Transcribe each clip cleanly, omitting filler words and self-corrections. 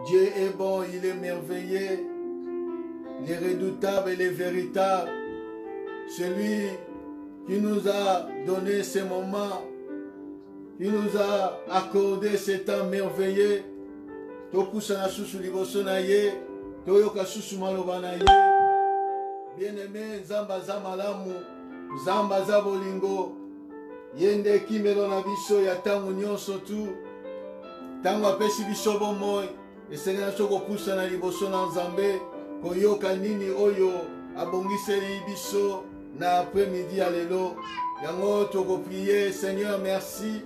Dieu est bon, il est merveilleux, il est redoutable, il est véritable. Celui qui nous a donné ces moments, qui nous a accordé ce temps merveilleux. Bien-aimé, Zamba Zamalamu, Zamba Zabolingo, Yende Kimelo na biso ya tangu nyonso tu, tangu apesi biso bomoi, esengela soko pusa na liboso na Nzambe, koyoka nini oyo abongiseli biso na après-midi ya lelo. Yango toko prier, Seigneur, merci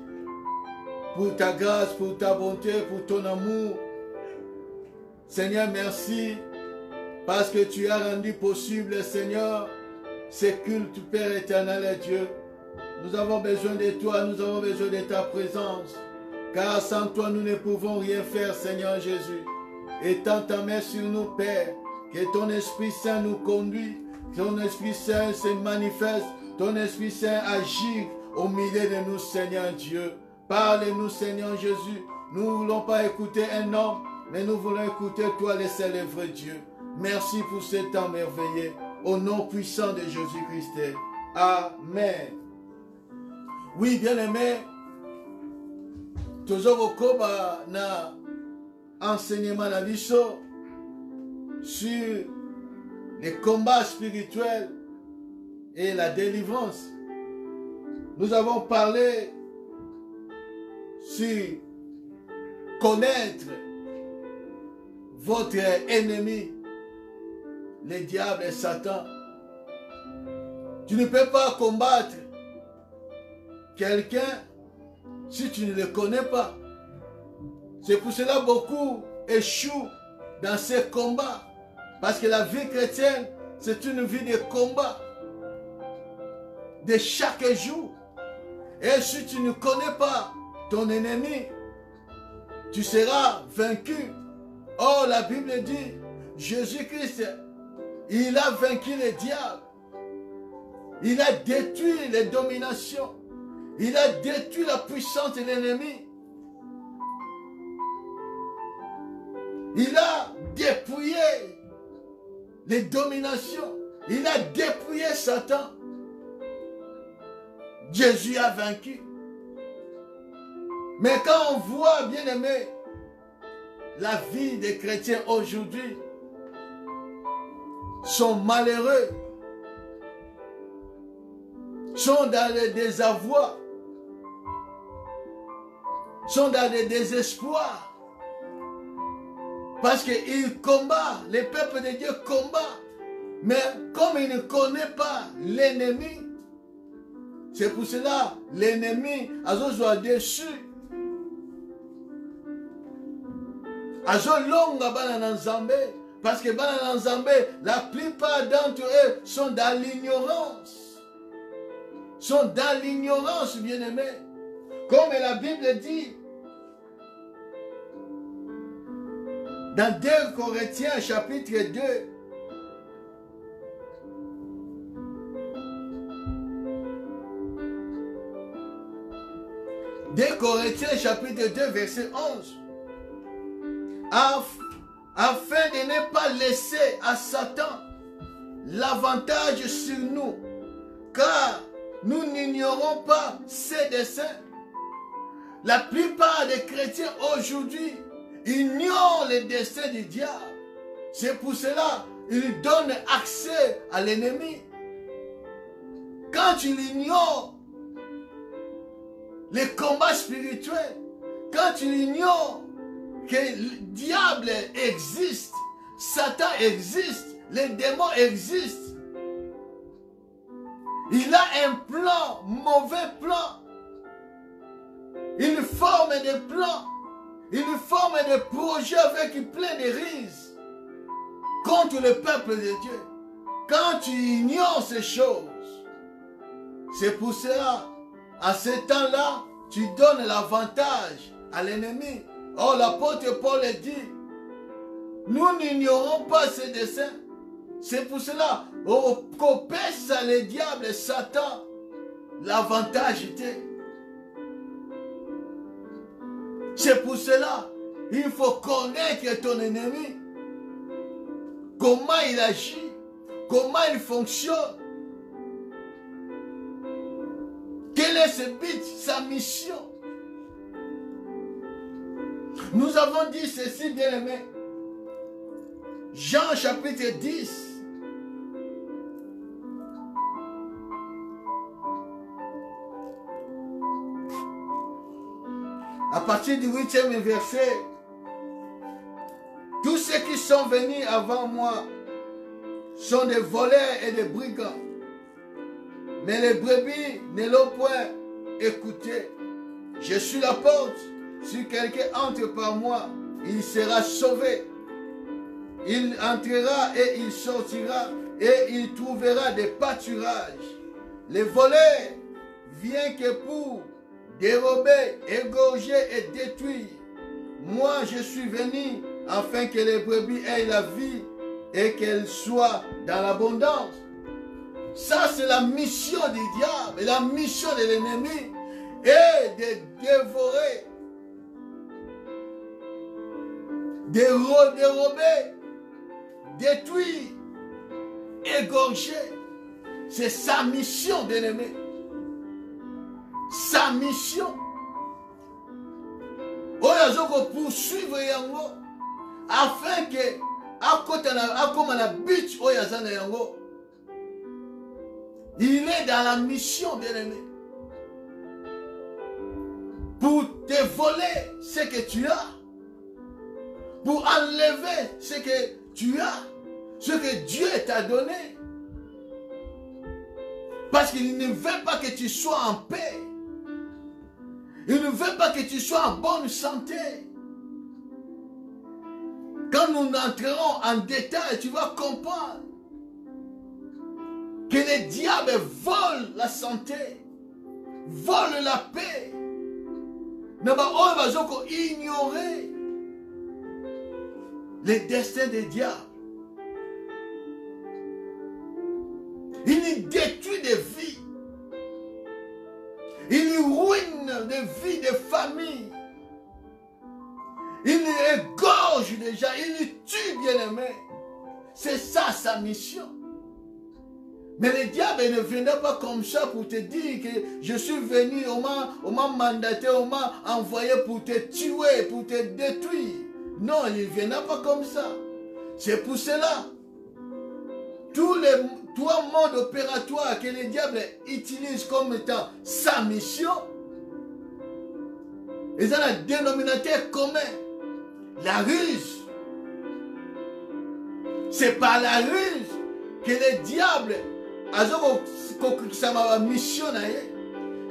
pour ta grâce, pour ta bonté, pour ton amour. Seigneur, merci parce que tu as rendu possible, Seigneur, ces cultes, Père éternel et Dieu. Nous avons besoin de toi, nous avons besoin de ta présence. Car sans toi, nous ne pouvons rien faire, Seigneur Jésus. Étends ta main sur nous, Père. Que ton Esprit Saint nous conduise. Que ton Esprit Saint se manifeste. Ton Esprit Saint agit au milieu de nous, Seigneur Dieu. Parle-nous, Seigneur Jésus. Nous ne voulons pas écouter un homme, mais nous voulons écouter toi, le seul et vrai Dieu. Merci pour ce temps merveilleux. Au nom puissant de Jésus-Christ. Amen. Oui, bien-aimé, toujours au na enseignement na biso sur les combats spirituels et la délivrance. Nous avons parlé sur connaître votre ennemi, le diable et Satan. Tu ne peux pas combattre quelqu'un si tu ne le connais pas. C'est pour cela que beaucoup échouent dans ces combats. Parce que la vie chrétienne, c'est une vie de combat. De chaque jour. Et si tu ne connais pas ton ennemi, tu seras vaincu. Or, la Bible dit, Jésus-Christ, il a vaincu le diable. Il a détruit les dominations. Il a détruit la puissance de l'ennemi. Il a dépouillé les dominations. Il a dépouillé Satan. Jésus a vaincu. Mais quand on voit, bien aimé, la vie des chrétiens aujourd'hui, sont malheureux, sont dans le désarroi, sont dans le désespoir, parce qu'ils combattent, les peuples de Dieu combattent, mais comme ils ne connaissent pas l'ennemi, c'est pour cela l'ennemi a soit déçu. Azo longa bana Nzambe, parce que bana Nzambe, la plupart d'entre eux sont dans l'ignorance. Sont dans l'ignorance, bien-aimés. Comme la Bible dit, dans 2 Corinthiens chapitre 2, Corinthiens chapitre 2 verset 11, afin de ne pas laisser à Satan l'avantage sur nous, car nous n'ignorons pas ses desseins. La plupart des chrétiens aujourd'hui ignorent les desseins du diable. C'est pour cela qu'ils donnent accès à l'ennemi. Quand tu l'ignores, les combats spirituels, quand tu ignores que le diable existe, Satan existe, les démons existent, il a un plan, mauvais plan. Il forme des plans, il forme des projets avec plein de rises contre le peuple de Dieu. Quand tu ignores ces choses, c'est pour cela, à ce temps-là, tu donnes l'avantage à l'ennemi. Or, l'apôtre Paul dit, nous n'ignorons pas ses desseins. C'est pour cela qu'on pèse à le diable et Satan l'avantage était. C'est pour cela Il faut connaître ton ennemi. Comment il agit. Comment il fonctionne. Quel est ce but, sa mission? Nous avons dit ceci, bien-aimés. Jean chapitre 10. À partir du 8e verset, tous ceux qui sont venus avant moi sont des voleurs et des brigands. Mais les brebis ne l'ont point écouté. Je suis la porte. Si quelqu'un entre par moi, il sera sauvé. Il entrera et il sortira et il trouvera des pâturages. Les voleurs viennent que pour dérober, égorger et détruire. Moi, je suis venu afin que les brebis aient la vie et qu'elles soient dans l'abondance. Ça, c'est la mission du diable et la mission de l'ennemi est de dévorer, de dérober, détruire, égorger. C'est sa mission, bien-aimé. Sa mission. Oyo ko poursuivre yango afin que akoma na but oyo azana yango. Il est dans la mission, bien-aimé. Pour te voler ce que tu as. Pour enlever ce que tu as. Ce que Dieu t'a donné. Parce qu'il ne veut pas que tu sois en paix. Il ne veut pas que tu sois en bonne santé. Quand nous entrerons en détail, tu vas comprendre que les diables volent la santé, volent la paix. Mais on va ignorer les destins des diables. Il détruit des vies. Il ruine des vies, des familles. Il égorge des gens. Il tue, bien-aimé. C'est ça sa mission. Mais le diable ne viendra pas comme ça pour te dire que je suis venu, on m'a mandaté, on m'a envoyé pour te tuer, pour te détruire. Non, il ne viendra pas comme ça. C'est pour cela. Tous les trois modes opératoires que le diable utilise comme étant sa mission, ils ont un dénominateur commun. La ruse. C'est par la ruse que le diable a sa mission.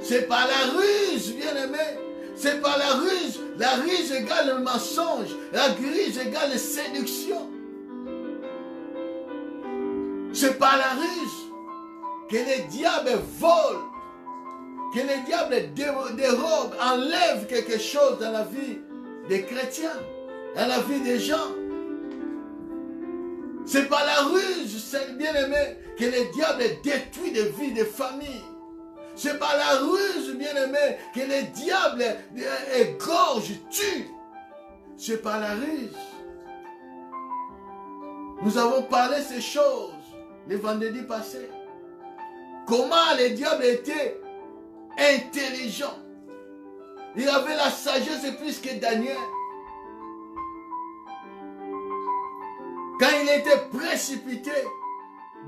C'est par la ruse, bien-aimé. C'est par la ruse. La ruse égale le mensonge. La ruse égale la séduction. C'est par la ruse que les diables volent, que les diables dérobent, enlèvent quelque chose dans la vie des chrétiens, dans la vie des gens. C'est par la ruse, c'est bien-aimé, que les diables détruisent des vies, des familles. C'est par la ruse, bien-aimé, que les diables égorgent, tuent. C'est par la ruse. Nous avons parlé de ces choses le vendredi passé. Comment les diables étaient intelligents. Il avait la sagesse plus que Daniel. Quand il était précipité,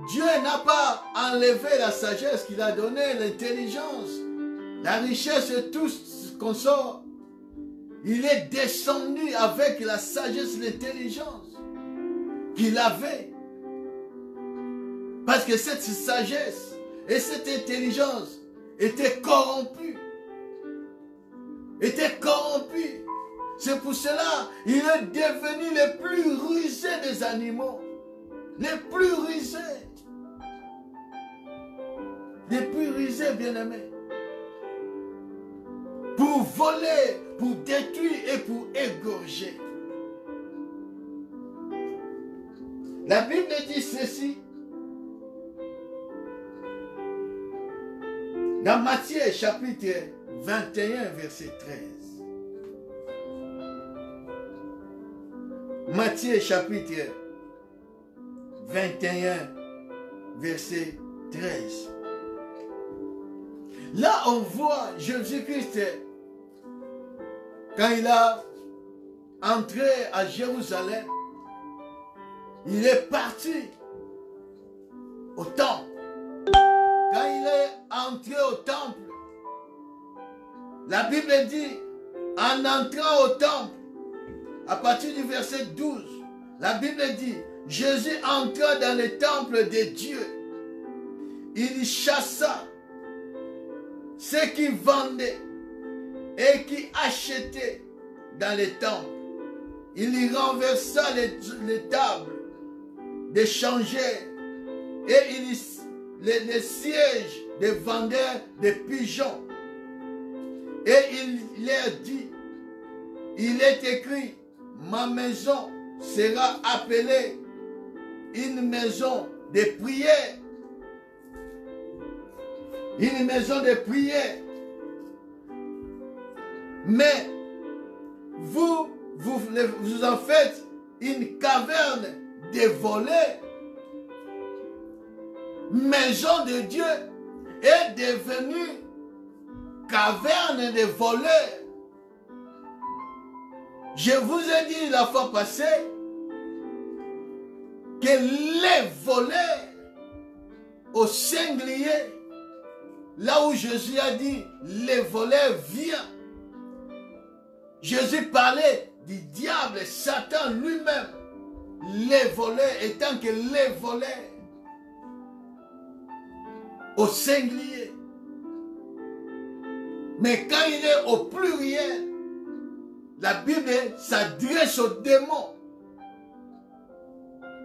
Dieu n'a pas enlevé la sagesse qu'il a donnée, l'intelligence, la richesse et tout ce qu'on sort. Il est descendu avec la sagesse, l'intelligence qu'il avait. Parce que cette sagesse et cette intelligence étaient corrompues. C'est pour cela qu'il est devenu le plus rusé des animaux. Les plus rusés. Les plus rusés, bien-aimés. Pour voler, pour détruire et pour égorger. La Bible dit ceci. Dans Matthieu chapitre 21, verset 13. Matthieu chapitre 21, verset 13. Là, on voit Jésus-Christ, quand il a entré à Jérusalem, il est parti au temple. Quand il est entré au temple, la Bible dit, en entrant au temple, à partir du verset 12, la Bible dit, Jésus entra dans le temple de Dieu. Il chassa ceux qui vendaient et qui achetaient dans les temples. Il y renversa les tables d'échangeurs et les sièges des vendeurs de pigeons. Et il leur dit, il est écrit, ma maison sera appelée une maison de prière. Une maison de prière. Mais vous en faites une caverne de voleurs. Maison de Dieu est devenue caverne de voleurs. Je vous ai dit la fois passée que les voleurs au singulier, là où Jésus a dit les voleurs viennent, Jésus parlait du diable, Satan lui-même, les voleurs étant que les voleurs au singulier. Mais quand il est au pluriel, la Bible s'adresse aux démons,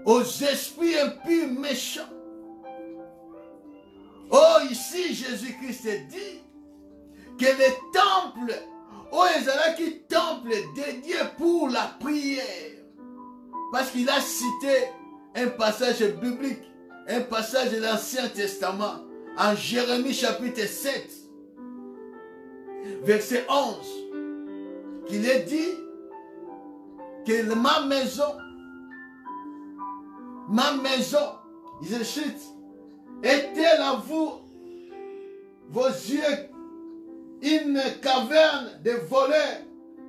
aux esprits impurs méchants. Oh, ici, Jésus-Christ dit que le temple, oh, il y a qui temple dédié pour la prière. Parce qu'il a cité un passage biblique, un passage de l'Ancien Testament, en Jérémie chapitre 7, verset 11, qu'il est dit que ma maison, je cite, est-elle à vous, vos yeux, une caverne de voleurs,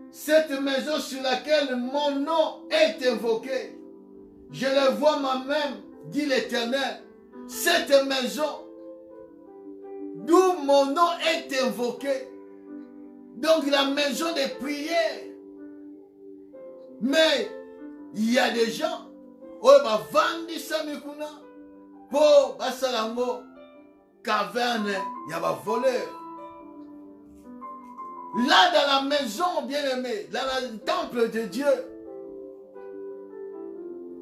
cette maison sur laquelle mon nom est invoqué? Je le vois moi-même, dit l'Éternel, cette maison d'où mon nom est invoqué. Donc la maison de prière. Mais il y a des gens, oh, bah, vendent ça, mikuna, pour basalango, caverne, il y a des voleurs. Là, dans la maison, bien-aimé, dans le temple de Dieu,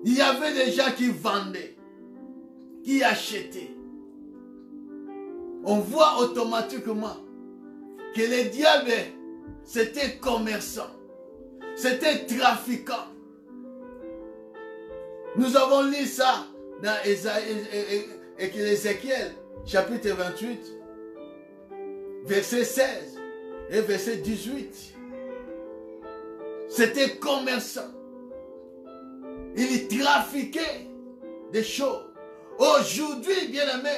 il y avait des gens qui vendaient, qui achetaient. On voit automatiquement que le diable, c'était commerçant, c'était trafiquant. Nous avons lu ça dans Ézéchiel, chapitre 28, verset 16 et verset 18. C'était commerçant. Il trafiquait des choses. Aujourd'hui, bien-aimé,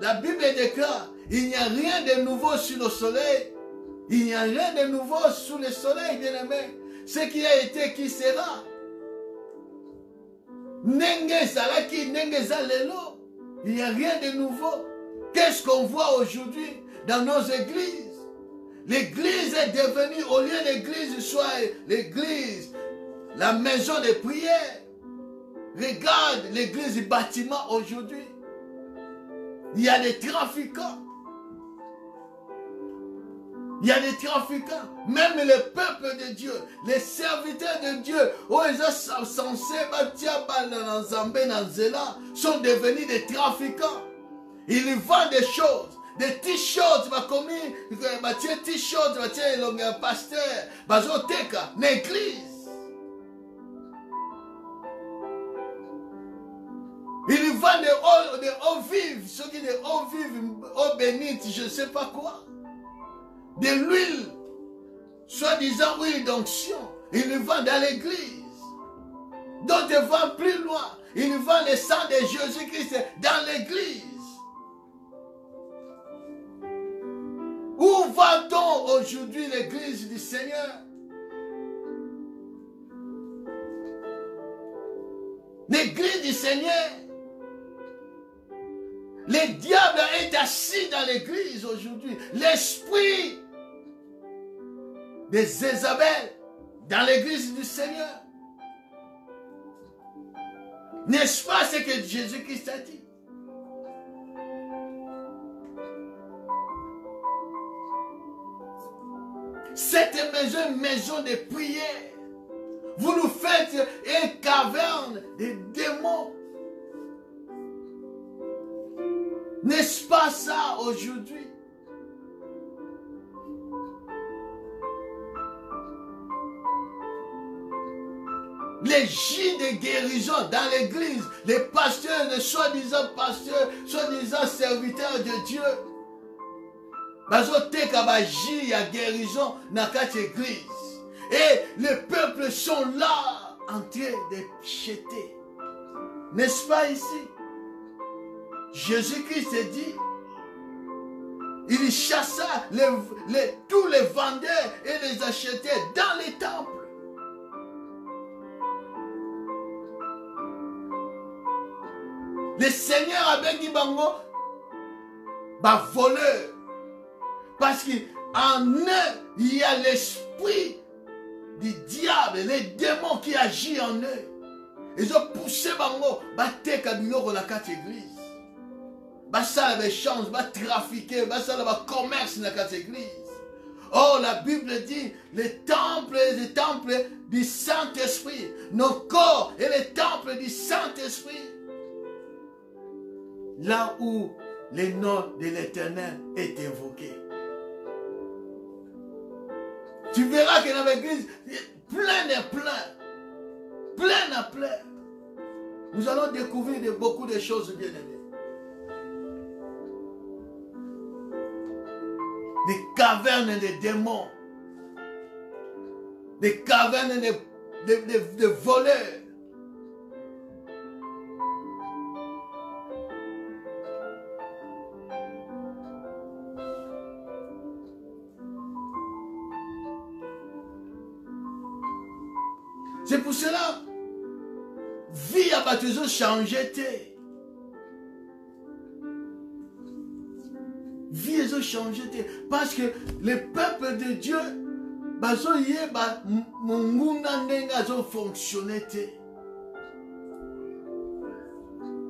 la Bible déclare, il n'y a rien de nouveau sur le soleil. Il n'y a rien de nouveau sous le soleil, bien-aimé. Ce qui a été, qui sera. Nenge salaki, nenge zalelo. Il n'y a rien de nouveau. Qu'est-ce qu'on voit aujourd'hui dans nos églises? L'église est devenue, au lieu d'église, soit l'église, la maison de prière. Regarde l'église du bâtiment aujourd'hui. Il y a des trafiquants. Il y a des trafiquants. Même le peuple de Dieu, les serviteurs de Dieu, ils sont censés sont devenus des trafiquants. Ils vendent des choses. Des t-shirts, des t-shirts, des pasteur, bazoteka, l'église. Ils vendent des eaux vives, ceux qui des eaux vives, eaux bénites, je ne sais pas quoi. De l'huile, soi-disant huile d'onction, ils le vendent dans l'église. D'autres vont plus loin. Ils vendent le sang de Jésus-Christ dans l'église. Où va-t-on aujourd'hui l'église du Seigneur? L'église du Seigneur. Le diable est assis dans l'église aujourd'hui. L'esprit de Jézabel dans l'église du Seigneur. N'est-ce pas ce que Jésus-Christ a dit? Cette maison est une maison de prière. Vous nous faites une caverne de démons. N'est-ce pas ça aujourd'hui? Les gîtes de guérison dans l'église, les pasteurs, les soi-disant pasteurs, soi-disant serviteurs de Dieu. Bazoteka baji ya guérison dans cette église. Et les peuples sont là en train de jeter. N'est-ce pas ici? Jésus-Christ dit, il chassa tous les vendeurs et les acheteurs dans les temples. Le Seigneur a dit bango, bah voleur. Parce qu'en eux, il y a l'esprit du diable, les démons qui agissent en eux. Ils ont poussé bango, bah teka biloko la quatre église. Bah ça les chances, bah trafiquer, bah ça le commerce dans la quatre église. Oh, la Bible dit, les temples du Saint-Esprit, nos corps et les temples du Saint-Esprit. Là où le nom de l'Éternel est invoqué. Tu verras que dans l'église, plein à plein. Nous allons découvrir beaucoup de choses bien-aimées. Des cavernes de démons. Des cavernes de voleurs. C'est pour cela, vie a toujours changé. Vie a changé. Parce que le peuple de Dieu, ils fonctionné.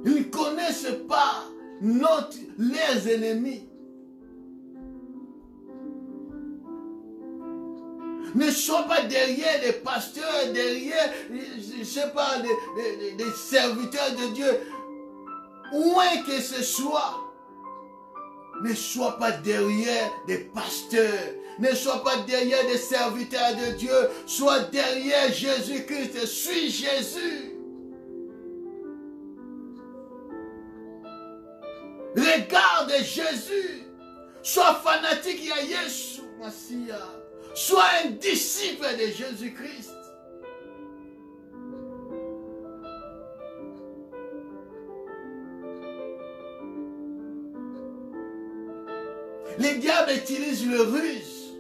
Ils ne connaissent pas les ennemis. Ne sois pas derrière les pasteurs, derrière, je ne sais pas, les serviteurs de Dieu. Où que ce soit, ne sois pas derrière des pasteurs, ne sois pas derrière des serviteurs de Dieu, sois derrière Jésus-Christ, suis Jésus. Regarde Jésus, sois fanatique à Yeshua Mashiach. Sois un disciple de Jésus-Christ. Les diables utilisent le ruse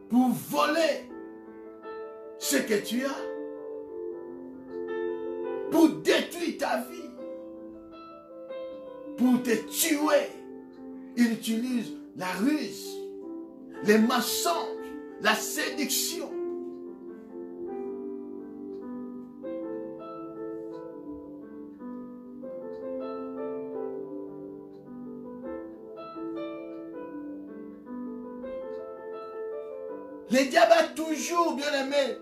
pour voler ce que tu as, pour détruire ta vie, pour te tuer. Ils utilisent la ruse, les mensonges, la séduction. Le diable a toujours, bien aimé,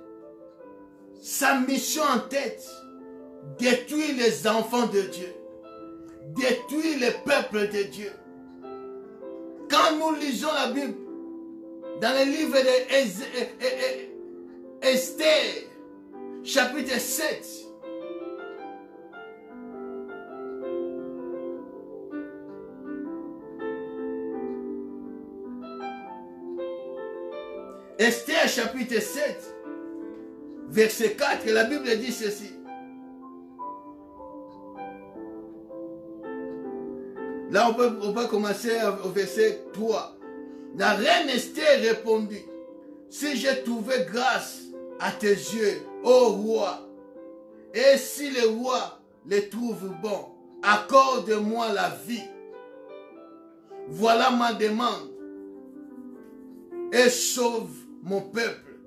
sa mission en tête, détruire les enfants de Dieu, détruire le peuple de Dieu. Quand nous lisons la Bible, dans le livre d'Esther, chapitre 7, Esther chapitre 7, verset 4, la Bible dit ceci. Là, on peut commencer au verset 3. La reine Esther répondit, si j'ai trouvé grâce à tes yeux, ô roi, et si le roi les trouve bons, accorde-moi la vie. Voilà ma demande. Et sauve mon peuple.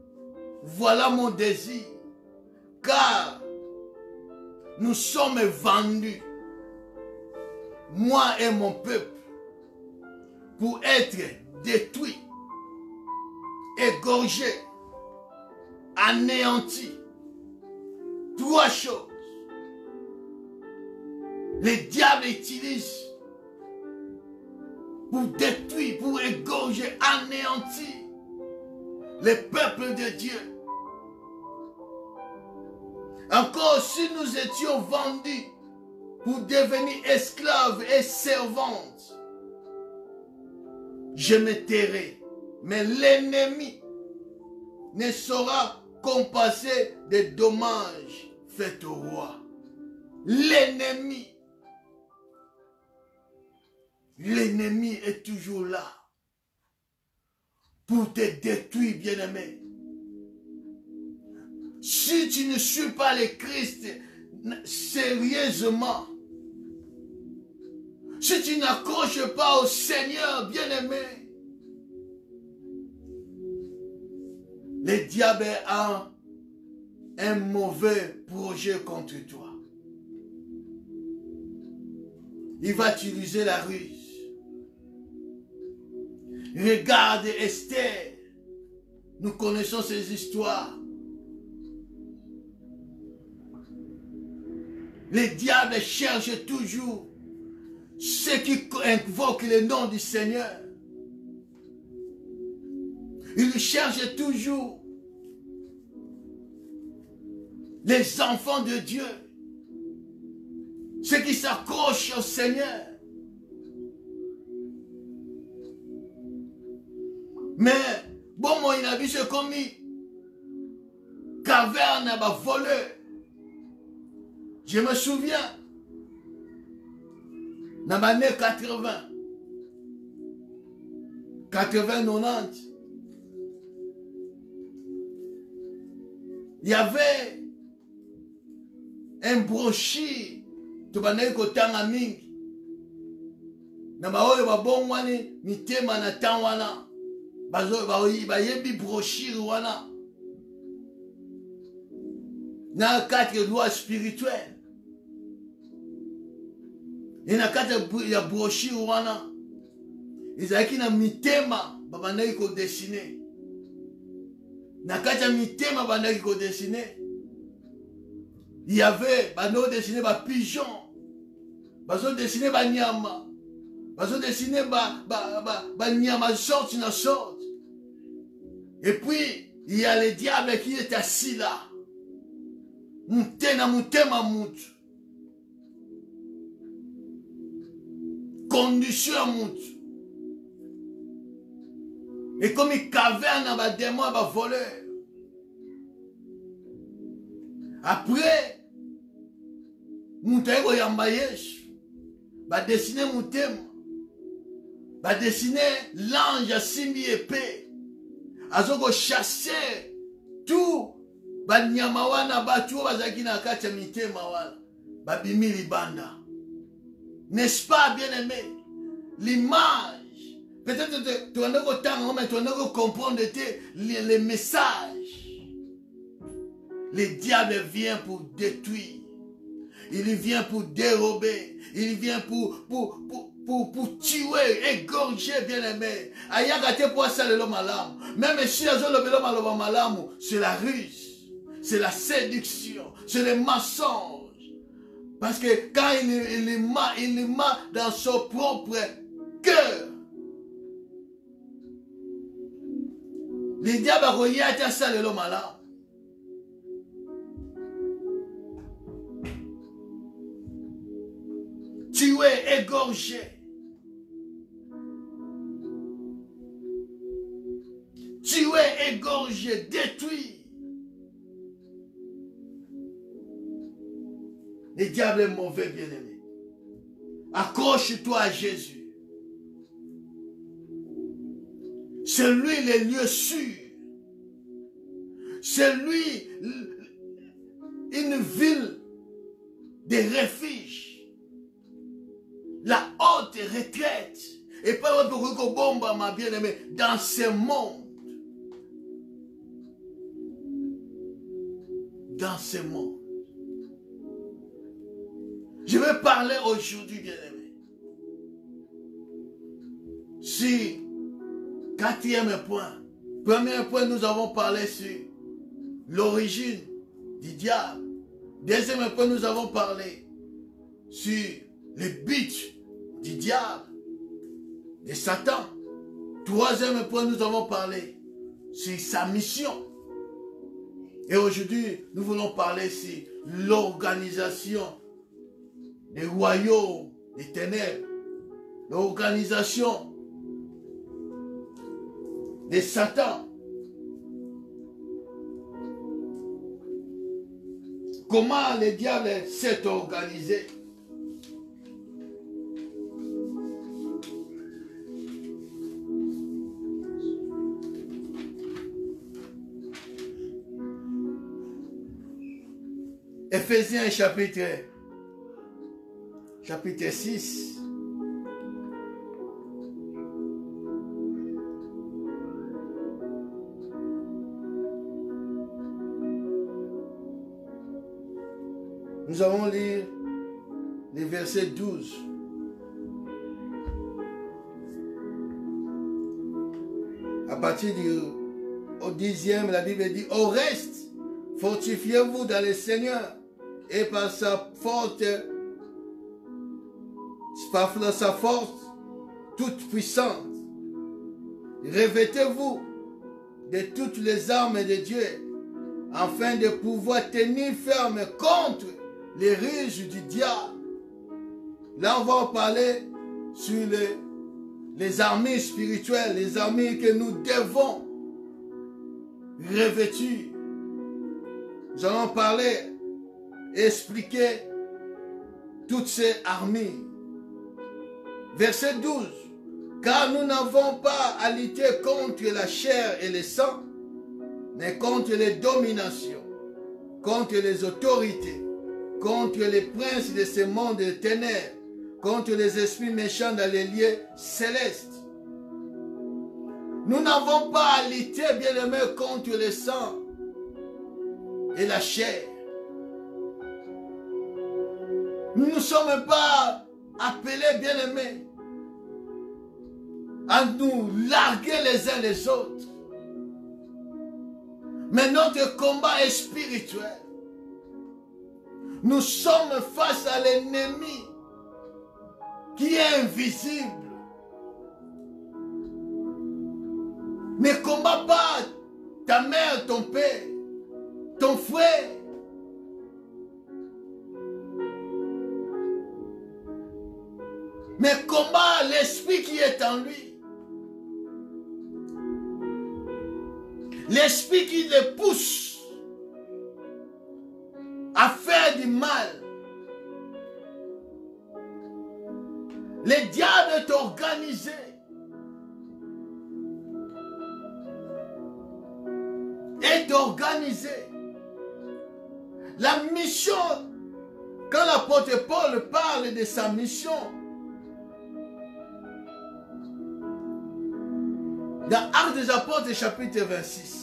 Voilà mon désir. Car nous sommes vendus, moi et mon peuple, pour être détruits, égorgés, anéantis. Trois choses. Les diables utilisent pour détruire, pour égorger, anéantir le peuple de Dieu. Encore si nous étions vendus pour devenir esclaves et servantes, je me tairai, mais l'ennemi ne saura compenser des dommages faits au roi. L'ennemi est toujours là pour te détruire, bien-aimé. Si tu ne suis pas le Christ sérieusement, si tu n'accroches pas au Seigneur, bien-aimé, le diable a un mauvais projet contre toi. Il va utiliser la ruse. Regarde Esther. Nous connaissons ces histoires. Le diable cherche toujours ceux qui invoquent le nom du Seigneur. Il cherche toujours les enfants de Dieu, ceux qui s'accrochent au Seigneur. Mais, bon, moi, il a vu ce commis. Caverne va voler. Je me souviens, dans l'année 80, 90, il y avait un brochure tu banai kotanga mingi na baoyo babongwani mitema na tan wana bazo bayebi brochure wana na 4 lois spirituelles et na 4 ya brochure wana ezalaki na mitema babandaki kodessiner na kati ya mitema bandaki kodessiner. Il y avait, nous dessiné des pigeons, nous dessiné des nyama, nous dessiné des nyama sorte na sorte. Et puis, il y a le diable qui est assis là. Mutena mutema mutu. Condition mutu. Et comme il caverne dans des démons, il voleur. Après, Moutaïko Yamba Yesh, va dessiner Moutem, va dessiner l'ange à Simbi épée, azoko chasser tout, va nyamawana batu, va zakina kacha mitema wana, va bimili banda. N'est-ce pas, bien aimé? L'image, peut-être tu en as mais tu en as comprendre les messages. Le diable vient pour détruire. Il vient pour dérober. Il vient pour tuer, égorger, bien-aimé. Ayagate pour ça le malam. Même si le malam, c'est la ruse, c'est la séduction, c'est le mensonge. Parce que quand il ment dans son propre cœur, le diable a regardé ça le malam. Tué, égorgé. Tué, égorgé, détruit. Le diable est mauvais, bien-aimé. Accroche-toi à Jésus. C'est lui le lieu sûr. C'est lui une ville de refuge. La haute retraite. Et pas pour que bomba, ma bien-aimée, dans ce monde. Dans ce monde. Je vais parler aujourd'hui, bien-aimé. Si, quatrième point. Premier point, nous avons parlé sur l'origine du diable. Deuxième point, nous avons parlé sur le but du diable, de Satan. Troisième point, nous avons parlé sur sa mission. Et aujourd'hui, nous voulons parler sur l'organisation des royaumes des ténèbres, l'organisation de Satan. Comment le diable s'est organisé? Éphésiens chapitre 6. Nous allons lire les versets 12. À partir au 10e, la Bible dit: au reste, fortifiez-vous dans le Seigneur et par sa force toute puissante. Revêtez-vous de toutes les armes de Dieu afin de pouvoir tenir ferme contre les ruses du diable. Là, on va parler sur les armées spirituelles, les armées que nous devons revêtir. Nous allons parler, expliquer toutes ces armées. Verset 12. Car nous n'avons pas à lutter contre la chair et le sang, mais contre les dominations, contre les autorités, contre les princes de ce monde de ténèbres, contre les esprits méchants dans les lieux célestes. Nous n'avons pas à lutter, bien-aimés, contre le sang et la chair. Nous ne sommes pas appelés, bien-aimés, à nous larguer les uns les autres. Mais notre combat est spirituel. Nous sommes face à l'ennemi qui est invisible. Ne combat pas ta mère, ton père, ton frère. Mais combat l'esprit qui est en lui. L'esprit qui le pousse à faire du mal. Le diable est organisé. Est organisé. La mission, quand l'apôtre Paul parle de sa mission, dans Actes des Apôtres, chapitre 26.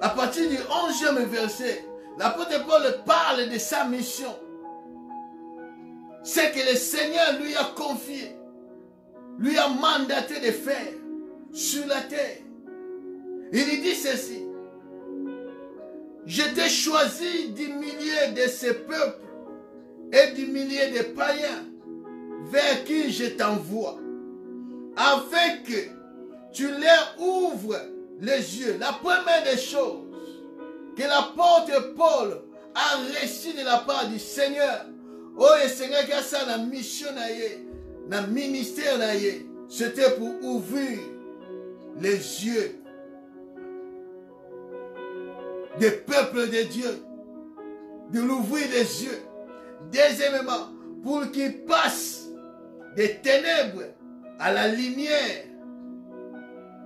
À partir du 11e verset, l'apôtre Paul parle de sa mission. C'est que le Seigneur lui a confié, lui a mandaté de faire sur la terre. Il lui dit ceci: je t'ai choisi du milieu de ce peuple et du milieu des païens vers qui je t'envoie, afin que tu leur ouvres les yeux. La première des choses que l'apôtre Paul a reçu de la part du Seigneur, oh, le Seigneur qui a ça dans la mission, dans le ministère, c'était pour ouvrir les yeux des peuples de Dieu, de l'ouvrir les yeux. Deuxièmement, pour qu'ils passent des ténèbres à la lumière.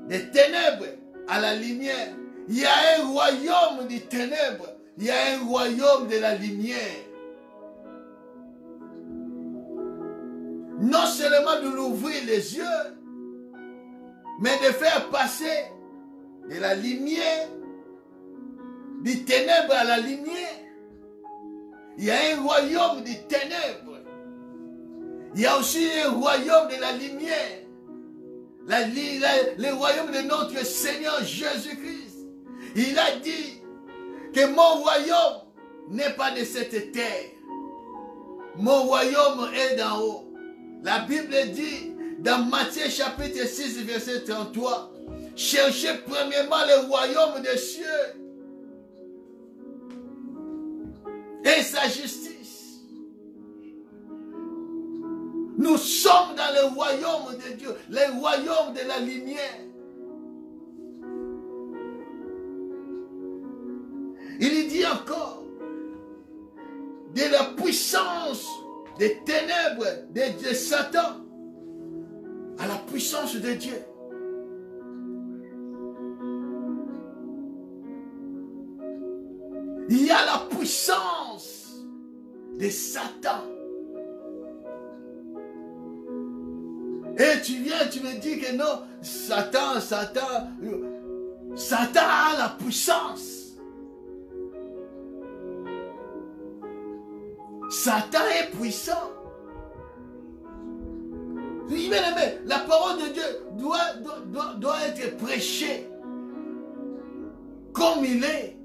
Des ténèbres à la lumière. Il y a un royaume des ténèbres. Il y a un royaume de la lumière. Non seulement de l'ouvrir les yeux, mais de faire passer de la lumière, des ténèbres à la lumière. Il y a un royaume des ténèbres. Il y a aussi un royaume de la lumière. Le royaume de notre Seigneur Jésus-Christ. Il a dit que mon royaume n'est pas de cette terre. Mon royaume est d'en haut. La Bible dit dans Matthieu chapitre 6 verset 33, cherchez premièrement le royaume des cieux et sa justice. Nous sommes dans le royaume de Dieu, le royaume de la lumière. Il dit encore de la puissance des ténèbres de Satan à la puissance de Dieu. Il y a la puissance de Satan. Et tu viens, tu me dis que non, Satan a la puissance. Satan est puissant. Oui, bien aimé, la parole de Dieu doit être prêchée comme il est.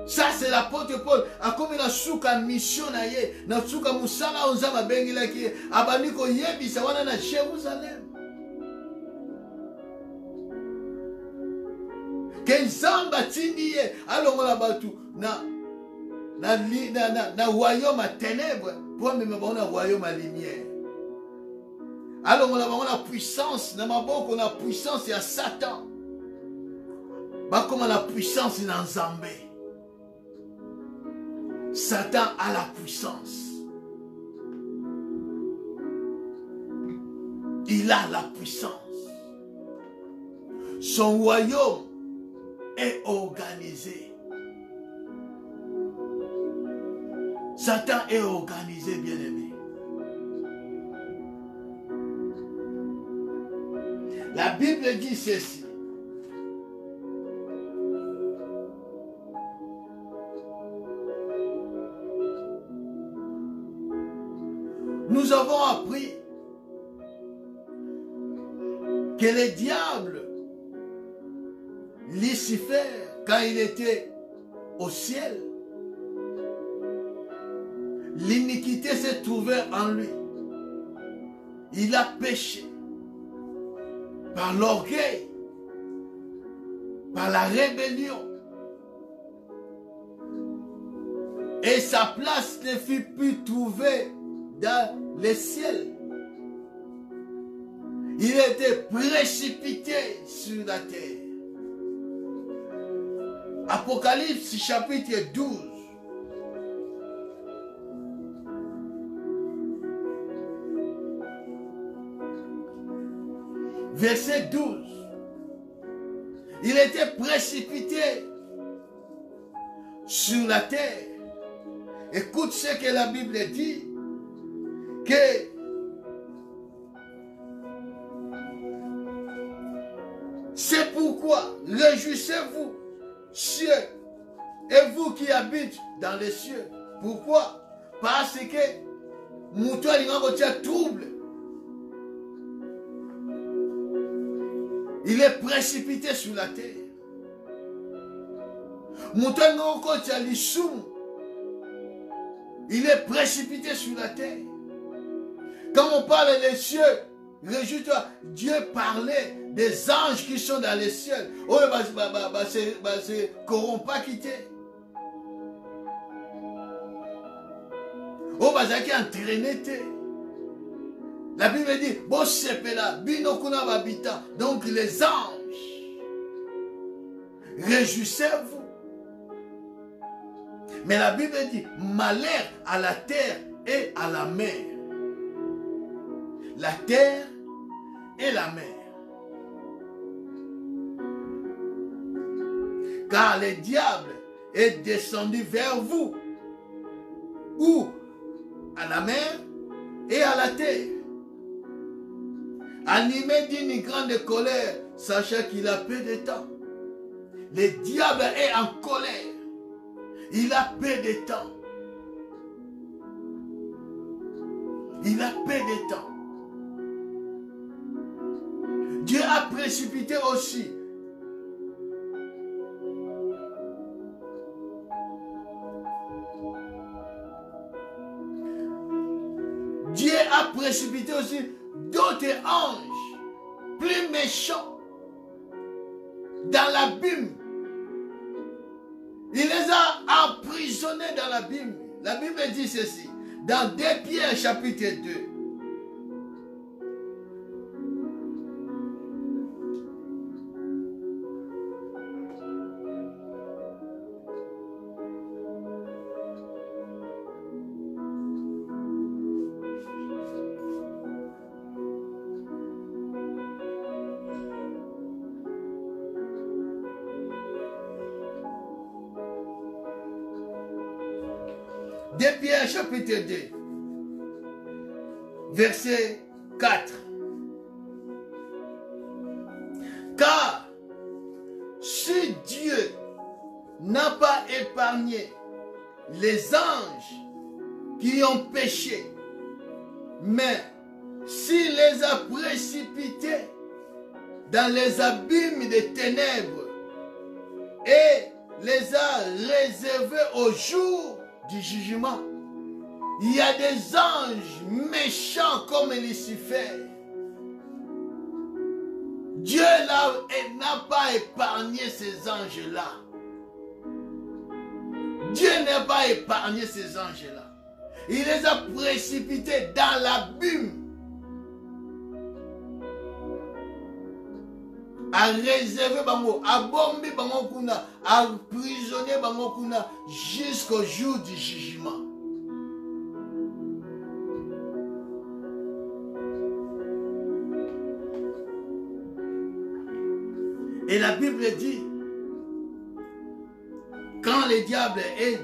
Ça c'est l'apôtre Paul. Comme il a souka mission na ye, na souka musala onzama bengila ki abaniko yebisa wana na Jérusalem. Que Nzamba tindi ye alongola batu na royaume à ténèbres pour même bon na royaume à lumière. Alongola bango na puissance na maboko na puissance ya Satan. Ba comme la puissance na Nzambe. Satan a la puissance. Il a la puissance. Son royaume est organisé. Satan est organisé, bien-aimé. La Bible dit ceci. Nous avons appris que le diable, Lucifer, quand il était au ciel, l'iniquité s'est trouvée en lui. Il a péché par l'orgueil, par la rébellion. Et sa place ne fut plus trouvée dans le ciel. Il était précipité sur la terre. Apocalypse chapitre 12. Verset 12. Il était précipité sur la terre. Écoute ce que la Bible dit. Que c'est pourquoi réjouissez-vous, cieux, et vous qui habitez dans les cieux. Pourquoi? Parce que Moutoua il trouble. Il est précipité sur la terre. Moutoua il est précipité sur la terre. Quand on parle des cieux, réjouis-toi, Dieu parlait des anges qui sont dans les cieux. Oh, c'est corrompa quitté. Oh, qui entraîné. La Bible dit, bon, c'est là, binokuna babita. Donc les anges réjouissez-vous. Mais la Bible dit, malheur à la terre et à la mer. La terre et la mer. Car le diable est descendu vers vous, ou à la mer et à la terre, animé d'une grande colère, sachant qu'il a peu de temps. Le diable est en colère. Il a peu de temps. Il a peu de temps. Dieu a précipité aussi. Dieu a précipité aussi d'autres anges plus méchants dans l'abîme. Il les a emprisonnés dans l'abîme. La Bible dit ceci, dans 2 Pierre chapitre 2. Pierre chapitre 2, verset 4. Car si Dieu n'a pas épargné les anges qui ont péché, mais s'il les a précipités dans les abîmes des ténèbres et les a réservés au jour du jugement, il y a des anges méchants comme Lucifer. Dieu n'a pas épargné ces anges-là. Dieu n'a pas épargné ces anges-là. Il les a précipités dans l'abîme. A réservé bango, a bombé bango kuna, a emprisonné bango kuna jusqu'au jour du jugement. Et la Bible dit, quand le diable est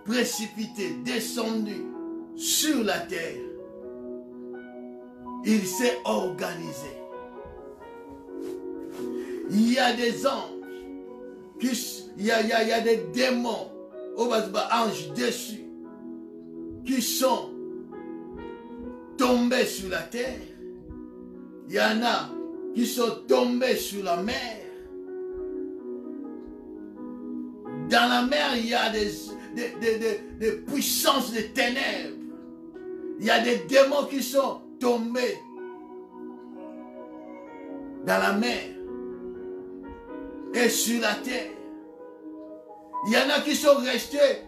précipité, descendu sur la terre, il s'est organisé. Il y a des anges, il y a des démons, anges dessus, qui sont tombés sur la terre. Il y en a qui sont tombés sur la mer. Dans la mer, il y a des puissances de ténèbres. Il y a des démons qui sont tombés dans la mer et sur la terre. Il y en a qui sont restés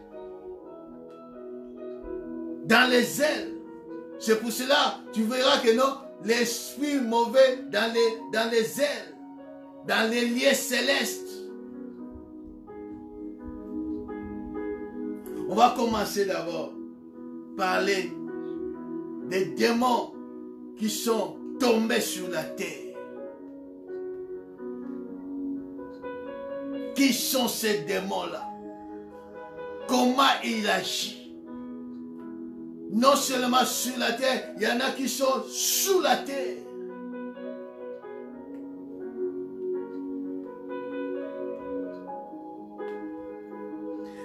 dans les ailes. C'est pour cela tu verras que non, l'esprit mauvais dans les ailes, dans les lieux célestes. On va commencer d'abord par parler des démons qui sont tombés sur la terre. Qui sont ces démons-là? Comment ils agissent? Non seulement sur la terre, il y en a qui sont sous la terre.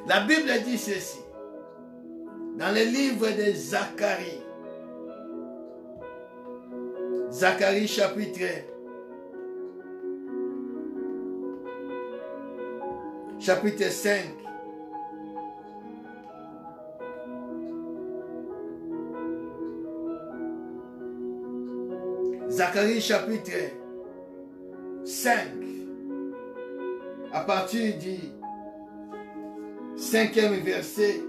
La Bible dit ceci, dans le livre de Zacharie. Zacharie chapitre 5. Zacharie chapitre 5. À partir du 5e verset,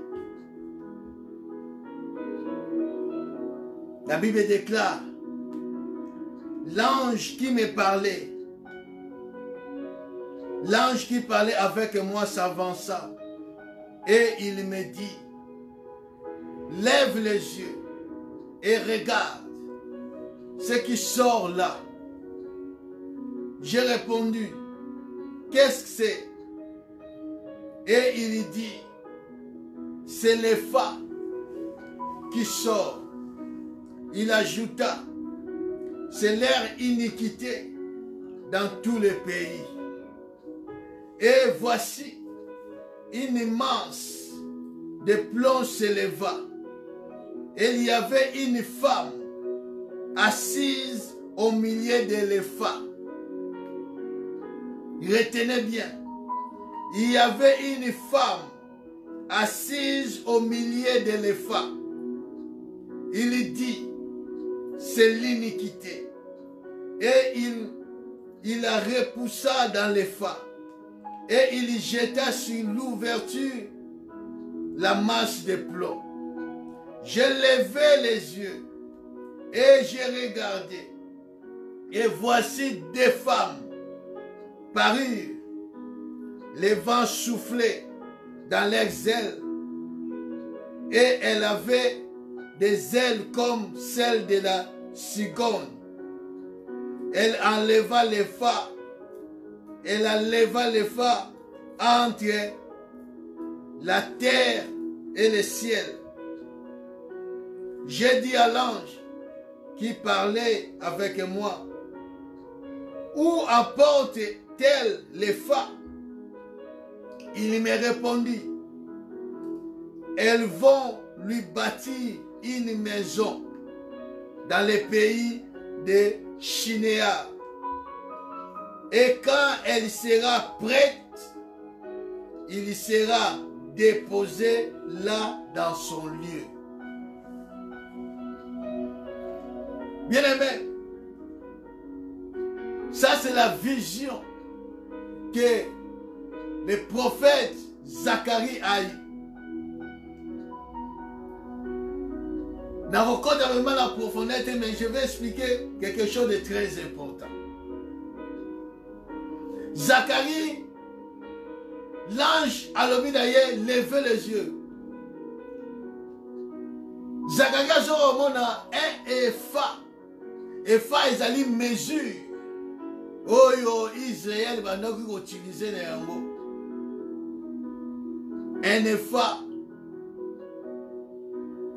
la Bible déclare: l'ange qui me parlait l'ange qui parlait avec moi s'avança et il me dit, lève les yeux et regarde ce qui sort là. J'ai répondu, qu'est-ce que c'est? Et il dit, c'est l'Epha qui sort. Il ajouta, c'est leur iniquité dans tous les pays. Et voici, une masse de plomb s'éleva. Et il y avait une femme assise au milieu de l'Epha. Retenez bien, il y avait une femme assise au milieu de l'Epha. Il dit, c'est l'iniquité. Et il la repoussa dans l'Epha. Et il jeta sur l'ouverture la masse de plomb. J'ai levé les yeux et j'ai regardé. Et voici deux femmes parurent. Les vents soufflaient dans leurs ailes. Et elles avaient des ailes comme celles de la cigogne. Elle enleva l'Epha. Elle enleva l'Epha entre la terre et le ciel. J'ai dit à l'ange qui parlait avec moi, où apporte-t-elle l'Epha? Il me répondit, elles vont lui bâtir une maison dans le pays de Shinéa. Et quand elle sera prête, il sera déposé là dans son lieu. Bien-aimé, ça c'est la vision que le prophète Zacharie a eu. Dans vos codes vraiment la profondeur, mais je vais expliquer quelque chose de très important. Zacharie, l'ange a levé d'ailleurs, levé les yeux. Zacharie a dit un Epha. Epha ezali mesure. Oyo Israël va nous utiliser les mots. Un Epha.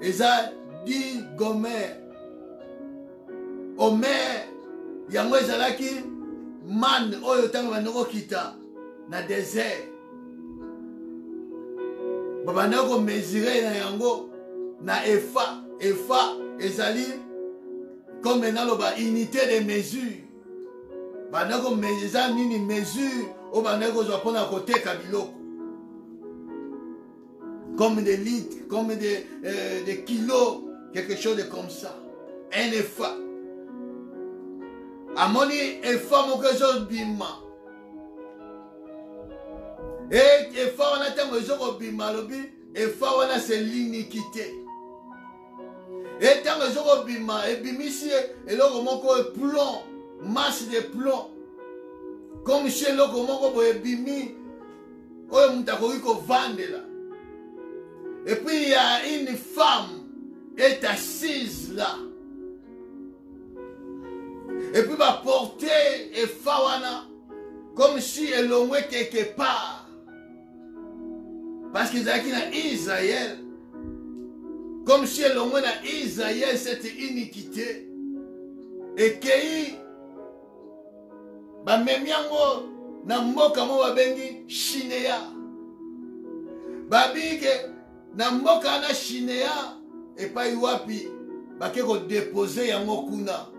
Eza dit Gomer. Omer. Yango ezalaki man oyo tango banoko kita na désert. Babanoko mesurer na yango na Epha. Epha ezali comme maintenant la unité de mesure. Banako mesurer nini mesure o banako zo pona côté kabiloko. Comme des litres, comme des kilos, quelque chose de comme ça. Un Epha. Amoni Epha mon chose bima. Et Epha on a tellement de bima lobi. Epha on a c'est l'iniquité. Et tant que je bima et bimisi et là comment plomb, masse de plomb. Comme chez l'autre comment bimi, oh mutako iko vendre là. Et puis il y a une femme est assise là. Et puis va porter et fawana comme si elle l'aurait quelque part. Parce qu'ils ont dans Israël. Comme si elle l'aurait dans Israël cette iniquité. Et que ba memiango na mboka mo babengi Shinéa. Babike na mboka na Shinéa et pas wapi bake ko déposer yango kuna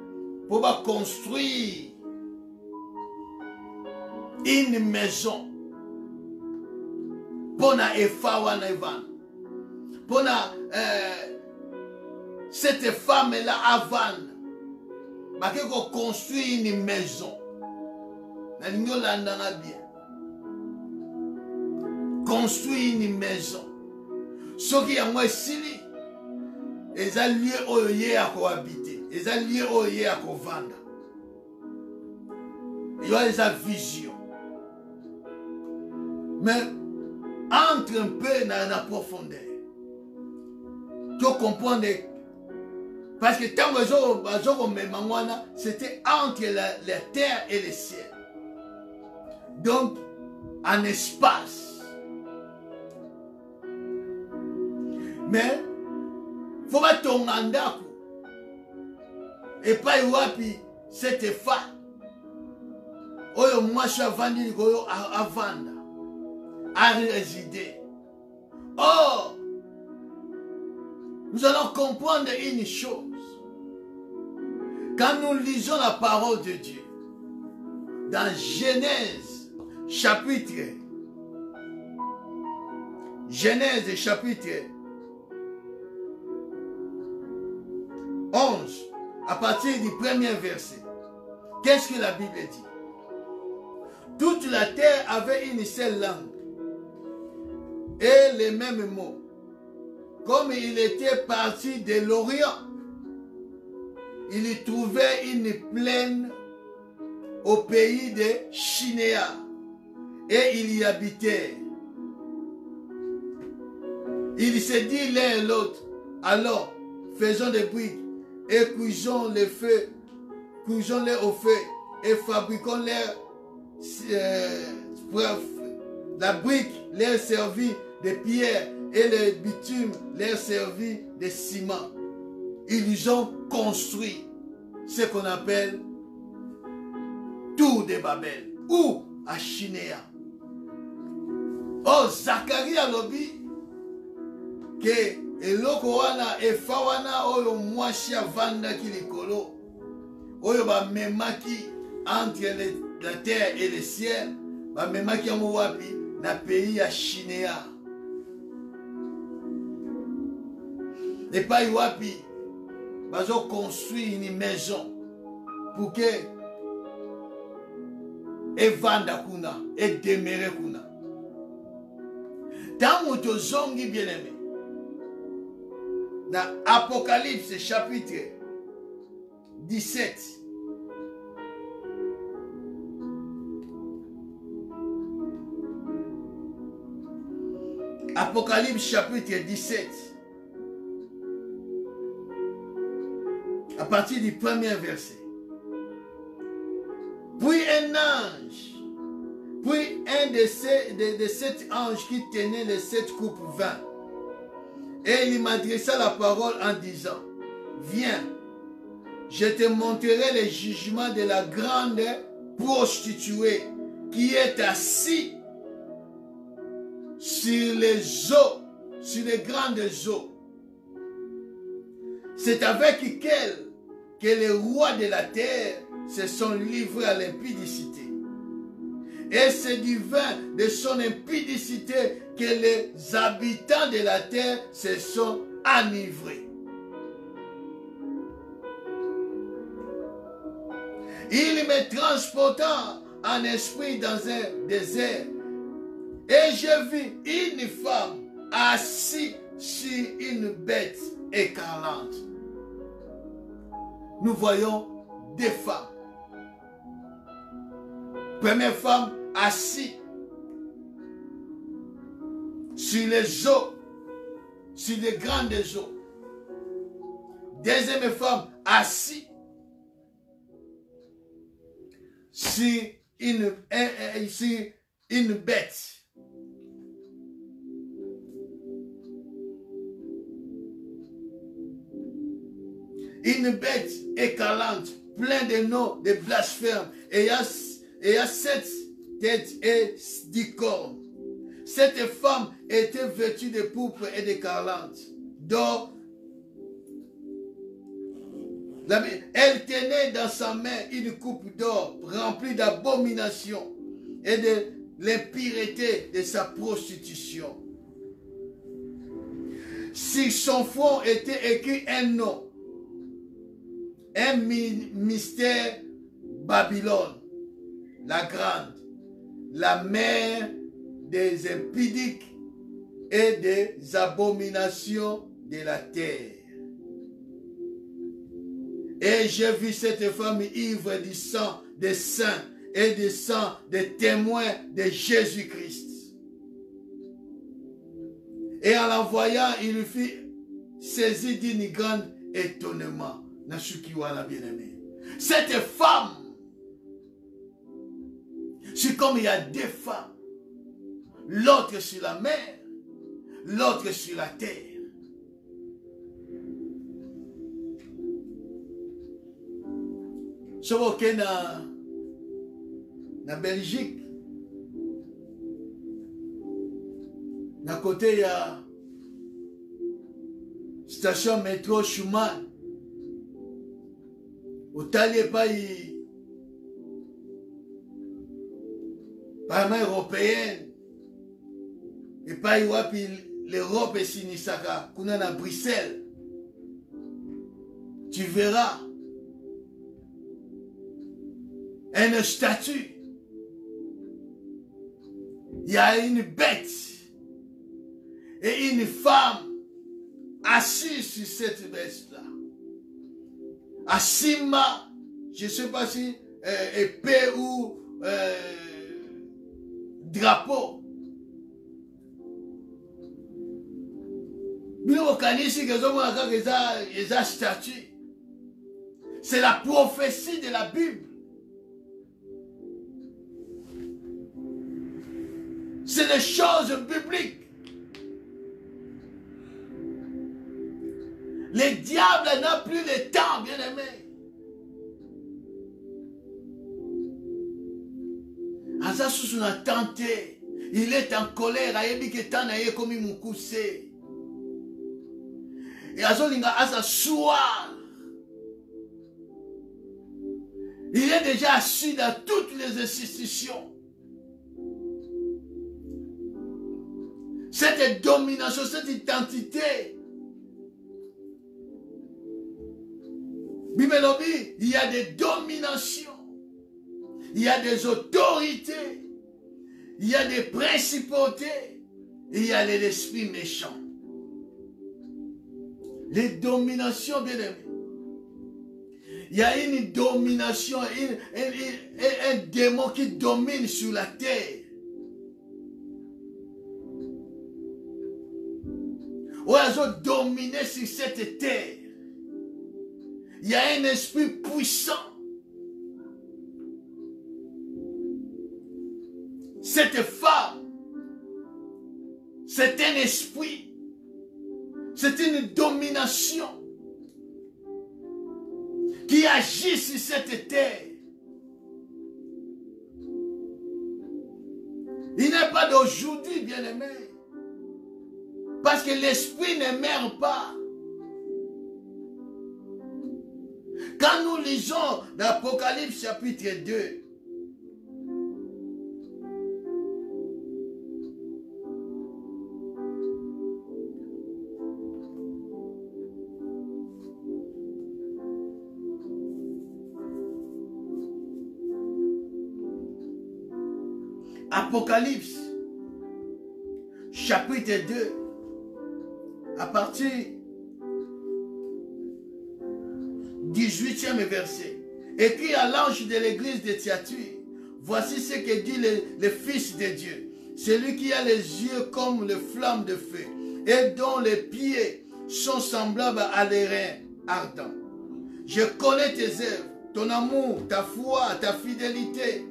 pour ba construire une maison pour na Epha wana Evan pour na cette femme là avant bake ko construire une maison na l'Olanda na bien construire une maison. Ce qui est moi sili, ils ont lieu où il y a à cohabiter, ils ont lieu où il y a à vendre. Il y a des visions. Mais entre un peu dans la profondeur. Tu comprends? Parce que tant que c'était entre la terre et le ciel. Donc, en espace. Mais, il faut pas ton mandat. Et pas y wapi, c'était fa. Oyo moi je suis vendu à vendre, à résider. Or, nous allons comprendre une chose. Quand nous lisons la parole de Dieu, dans Genèse chapitre 11, à partir du premier verset, qu'est-ce que la Bible dit? Toute la terre avait une seule langue et les mêmes mots. Comme il était parti de l'Orient, il y trouvait une plaine au pays de Chinéa et il y habitait. Il se dit l'un et l'autre, alors faisons des briques et cuisons-les au feu et fabriquons-les. La brique leur servit de pierre et le bitume leur servit de ciment. Ils ont construit ce qu'on appelle Tour de Babel ou à Chinéa. Oh, Zacharie a lobi que eloko wana efa wana oyo mwasi avanda kilikolo oyo ba memaki entre la terre et le ciel, ba memaki yango wapi na pays ya Chinéa. Et pas wapi bazo construire une maison pour que evanda kuna et demeurer kuna. Tant que zongi bien-aimé, dans Apocalypse chapitre 17, Apocalypse chapitre 17, à partir du premier verset. Puis un ange, puis un de sept anges qui tenait les 7 coupes vin. Et il m'adressa la parole en disant, viens, je te montrerai le jugement de la grande prostituée qui est assise sur les eaux, sur les grandes eaux. C'est avec elle que les rois de la terre se sont livrés à l'impudicité. Et c'est du vin de son impudicité que les habitants de la terre se sont enivrés. Il me transporta en esprit dans un désert et je vis une femme assise sur une bête écarlate. Nous voyons deux femmes. Première femme assise sur les eaux, sur les grandes eaux. Deuxième femme assise sur une bête. Une bête écalante, pleine de noms, de blasphèmes, et il y a 7 têtes et 10 cornes. Cette femme était vêtue de pourpre et d'écarlate, d'or. Elle tenait dans sa main une coupe d'or remplie d'abominations et de l'impureté de sa prostitution. Sur son front était écrit un nom, un mystère: Babylone, la grande, la mère des impudiques et des abominations de la terre. Et j'ai vu cette femme ivre du sang des saints et du sang des témoins de Jésus-Christ. Et en la voyant, il lui fit saisir d'une grande étonnement. Nashukiwana bien-aimé. Cette femme, c'est comme il y a deux femmes. L'autre sur la mer, l'autre sur la terre. Je vois que na Belgique, na côté il y a station métro Schumann. Au talier pas Parlement européenne. Et pas l'Europe est sinisaka. Qu'on a à Bruxelles. Tu verras une statue. Il y a une bête et une femme assise sur cette bête-là. Asima, je ne sais pas si épée ou drapeau. C'est la prophétie de la Bible. C'est des choses bibliques. Le diable n'a plus le temps, bien-aimé. Azasus n'a tenté. Il est en colère. Comme il m'a coussé. Et Azolinga a soir. Il est déjà assis dans toutes les institutions. Cette domination, cette identité. Bimelobi, il y a des dominations. Il y a des autorités. Il y a des principautés. Il y a les esprits méchants. Les dominations, bien aimés. Il y a une domination, un démon qui domine sur la terre. Ou ils ont dominé sur cette terre. Il y a un esprit puissant. Cette femme, c'est un esprit. C'est une domination qui agit sur cette terre. Il n'est pas d'aujourd'hui, bien-aimé. Parce que l'esprit ne meurt pas. Quand nous lisons l'Apocalypse chapitre 2, Apocalypse chapitre 2, à partir 18e verset, écrit à l'ange de l'église de Thyatire, voici ce que dit le Fils de Dieu, celui qui a les yeux comme les flammes de feu et dont les pieds sont semblables à l'airain ardent. Je connais tes œuvres, ton amour, ta foi, ta fidélité,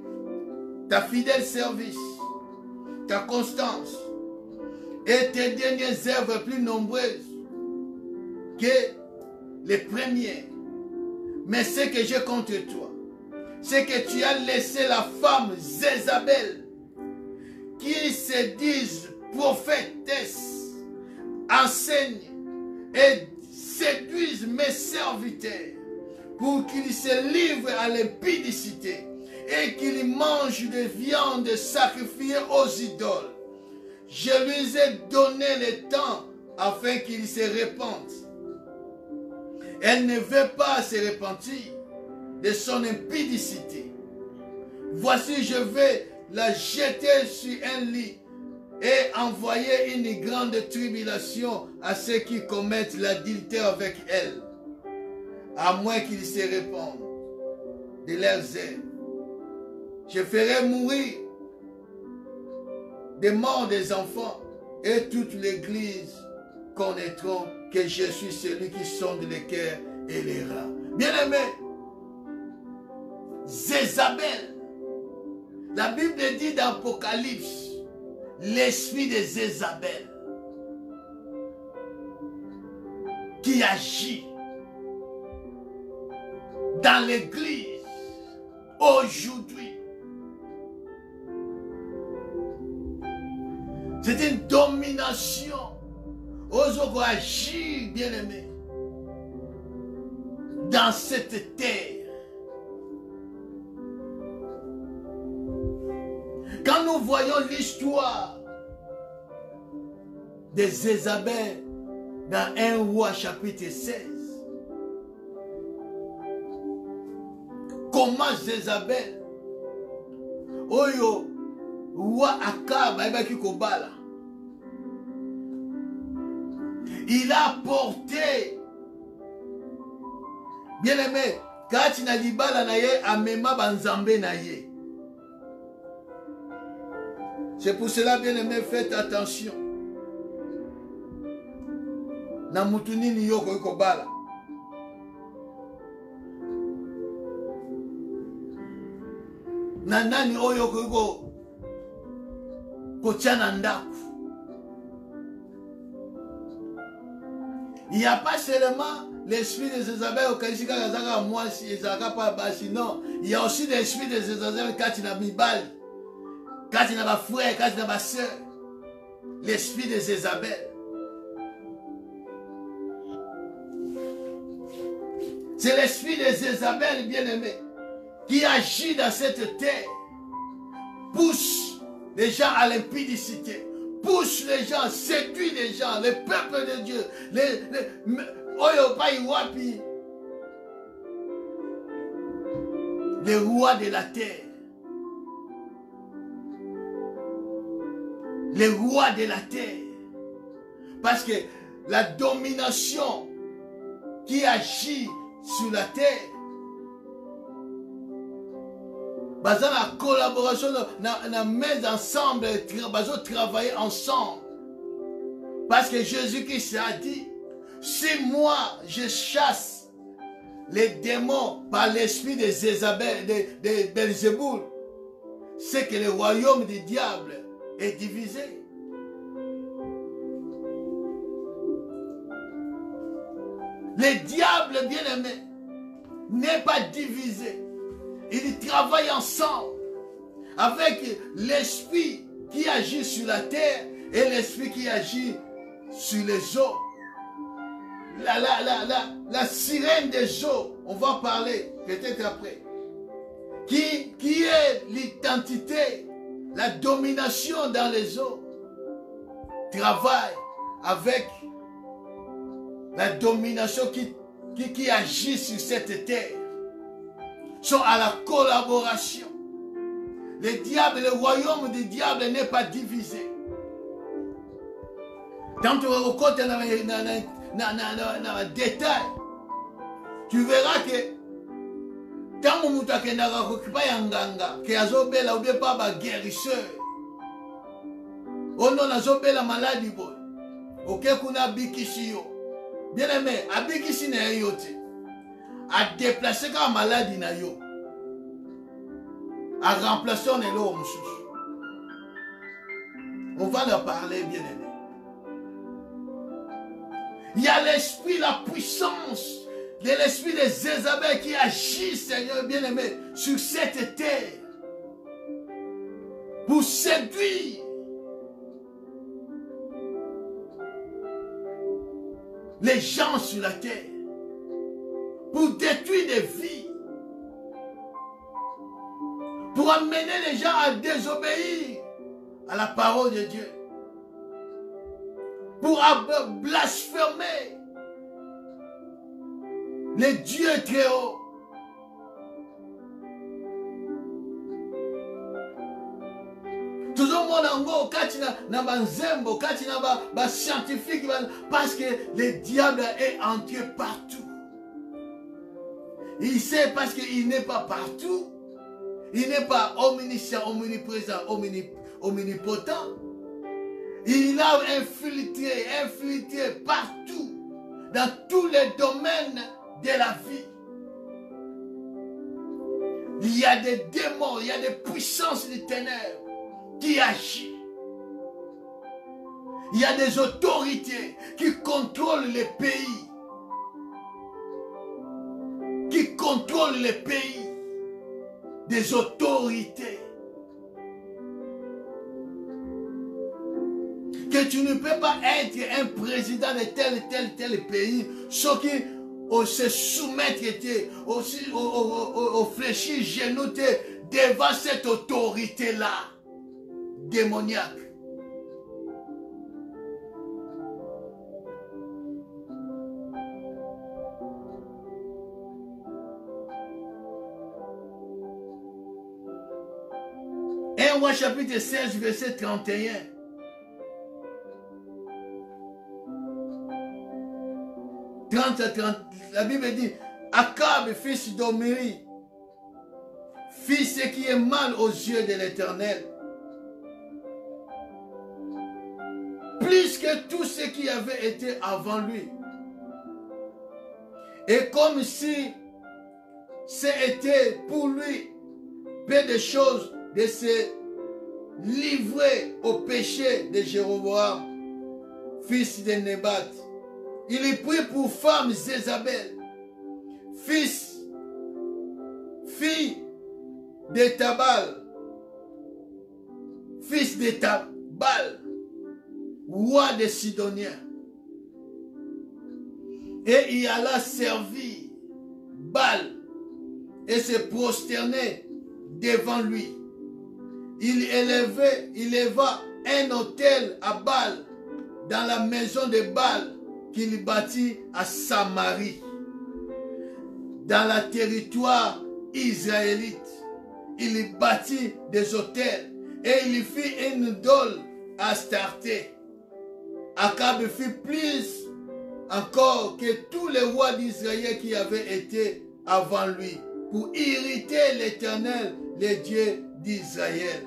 ta fidèle service, ta constance et tes dernières œuvres plus nombreuses que les premières. Mais ce que j'ai contre toi, c'est que tu as laissé la femme Jézabel, qui se disent prophétesse, enseigne et séduisent mes serviteurs pour qu'ils se livrent à l'impudicité et qu'ils mangent des viandes sacrifiées aux idoles. Je lui ai donné le temps afin qu'ils se repentent. Elle ne veut pas se repentir de son impudicité. Voici, je vais la jeter sur un lit et envoyer une grande tribulation à ceux qui commettent l'adultère avec elle, à moins qu'ils se répandent de leurs œuvres. Je ferai mourir des morts des enfants et toute l'Église connaîtront que je suis celui qui sonde les cœurs et les reins. Bien-aimé, Jézabel, la Bible dit dans l'Apocalypse, l'esprit de Jézabel qui agit dans l'Église aujourd'hui. C'est une domination. Aujourd'hui, agir, bien-aimé, dans cette terre. Quand nous voyons l'histoire de Jézabel dans 1 Roi chapitre 16, comment Jézabel, Oyo, Roi Akab, il a porté, bien aimé, quand na libala na ye, amema banzambe na ye. C'est pour cela, bien aimé, faites attention. Na mutuni ni yoko yoko bala. Na nani oyo yoko kochana ndaku. Il n'y a pas seulement l'esprit de Jézabel au Kalishika Gazaka, moi si Ezaka pas basi, non. Il y a aussi l'esprit de Jézabel quand il a mis balle. Quand il n'a pas frère, quand il n'a pas soeur, l'esprit de Jézabel. C'est l'esprit de Jézabel, bien-aimé, qui agit dans cette terre, pousse les gens à l'impudicité, pousse les gens, séduit les gens, le peuple de Dieu, les rois de la terre. Les rois de la terre. Parce que la domination qui agit sur la terre, basant la collaboration, la mise ensemble, travailler ensemble. Parce que Jésus-Christ a dit, si moi je chasse les démons par l'esprit de Jézabel, de Belzéboul, c'est que le royaume du diable est divisé. Le diable, bien-aimé, n'est pas divisé. Il travaille ensemble avec l'esprit qui agit sur la terre et l'esprit qui agit sur les eaux. La sirène des eaux, on va parler peut-être après, qui est l'identité, la domination dans les eaux, travaille avec la domination qui agit sur cette terre, sont à la collaboration. Le diable, le royaume du diable n'est pas divisé. Quand tu vas au côté dans le détail, tu verras que tant que tu as un guérisseur, on a la maladie, ok, kuna bikishio. Bien aimé, abikisi na yote, a déplacer comme maladie na yo, a remplacer on est là. On va leur parler, bien aimé. Il y a l'esprit, la puissance de l'esprit de Jézabel qui agit, Seigneur bien-aimé, sur cette terre pour séduire les gens sur la terre, pour détruire des vies, pour amener les gens à désobéir à la parole de Dieu, pour blasphémer les dieux très hauts. Toujours mon ango, quand na banzembo, quand na scientifique, parce que le diable est entré partout. Il sait parce qu'il n'est pas partout. Il n'est pas omniscient, omniprésent, omnipotent. Il a infiltré partout, dans tous les domaines de la vie. Il y a des démons, il y a des puissances des ténèbres qui agissent. Il y a des autorités qui contrôlent les pays. Qui contrôlent les pays. Des autorités. Que tu ne peux pas être un président de tel pays, sans qui se soumettre au fléchis genou devant cette autorité-là, démoniaque. Un roi chapitre 16, verset 31. La Bible dit, Akab, fils d'Omri, fit ce qui est mal aux yeux de l'Éternel. Plus que tout ce qui avait été avant lui. Et comme si c'était pour lui peu de choses de se livrer au péché de Jéroboam, fils de Nébat. Il est pris pour femme Jézabel, fille de Tabal, fils de Tabal, roi des Sidoniens. Et il alla servir Baal et se prosterner devant lui. Il éleva un autel à Baal dans la maison de Baal qu'il bâtit à Samarie, dans le territoire israélite. Il bâtit des autels et il fit une idole à Astarté. Akab fit plus encore que tous les rois d'Israël qui avaient été avant lui, pour irriter l'Éternel, le Dieu d'Israël.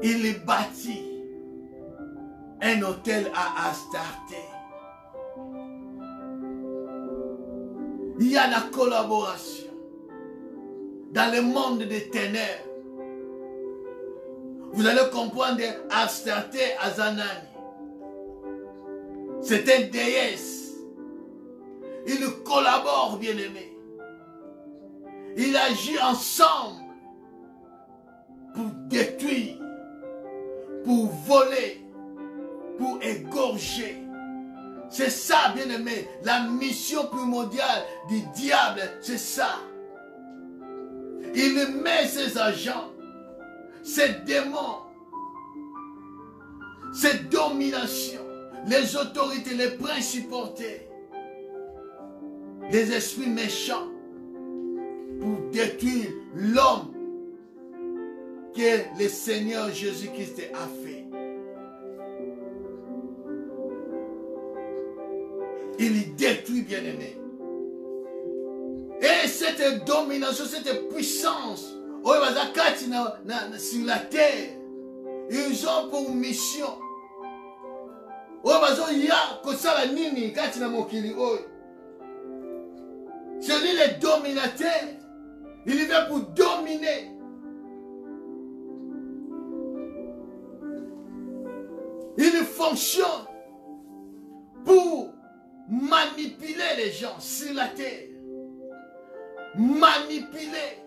Il bâtit un autel à Astarté. Il y a la collaboration dans le monde des ténèbres. Vous allez comprendre Astarté Azanani. C'est une déesse. Ils collaborent, bien-aimés. Ils agissent ensemble pour détruire, pour voler, pour égorger. C'est ça, bien-aimé, la mission primordiale du diable, c'est ça. Il met ses agents, ses démons, ses dominations, les autorités, les principautés, les esprits méchants, pour détruire l'homme que le Seigneur Jésus-Christ a fait. Il détruit, bien-aimé. Et cette domination, cette puissance, sur la terre, ils ont pour mission. Celui les dominateurs, il vient pour dominer. Il fonctionne pour manipuler les gens sur la terre. Manipuler.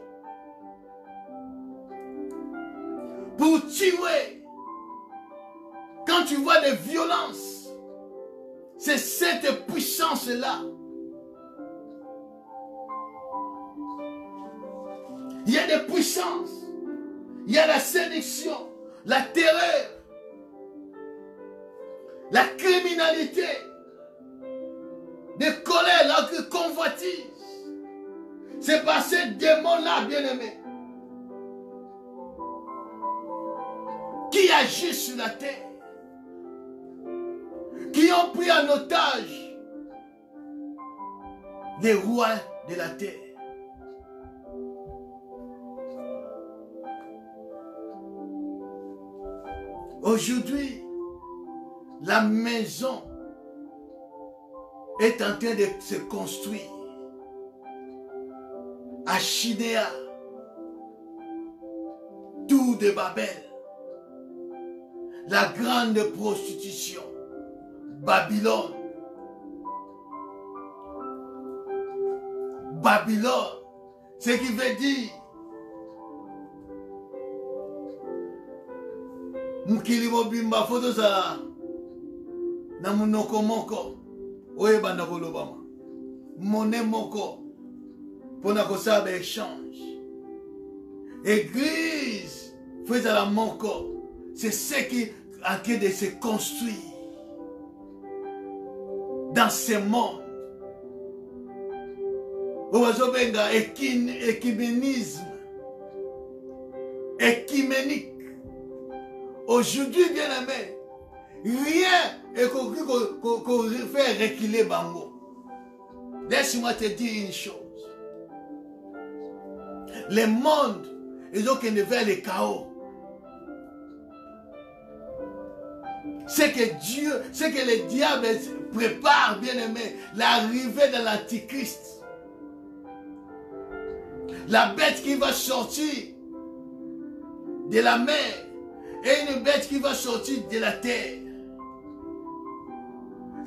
Pour tuer. Quand tu vois des violences, c'est cette puissance-là. Il y a des puissances. Il y a la séduction, la terreur, la criminalité, des colères, la convoitise. C'est par ces démons-là, bien-aimés, qui agissent sur la terre, qui ont pris en otage les rois de la terre. Aujourd'hui, la maison est en train de se construire à Chidéa, tour de Babel, la grande prostitution, Babylone. Babylone, ce qui veut dire mukili mobimba foto za na munoko moko oye banda kolobama monnaie moko pona kosaba échange. Église faisait la moko, c'est ce qui est en train de se construire dans ce monde. Obazobenga écuménisme, écuménique. Aujourd'hui, bien aimé, rien est qu'on fait reculer Bango. Laisse-moi te dire une chose. Le monde, ils ont qu'une vers le chaos. C'est que Dieu, c'est que le diable prépare, bien aimé, l'arrivée de l'Antichrist. La bête qui va sortir de la mer et une bête qui va sortir de la terre.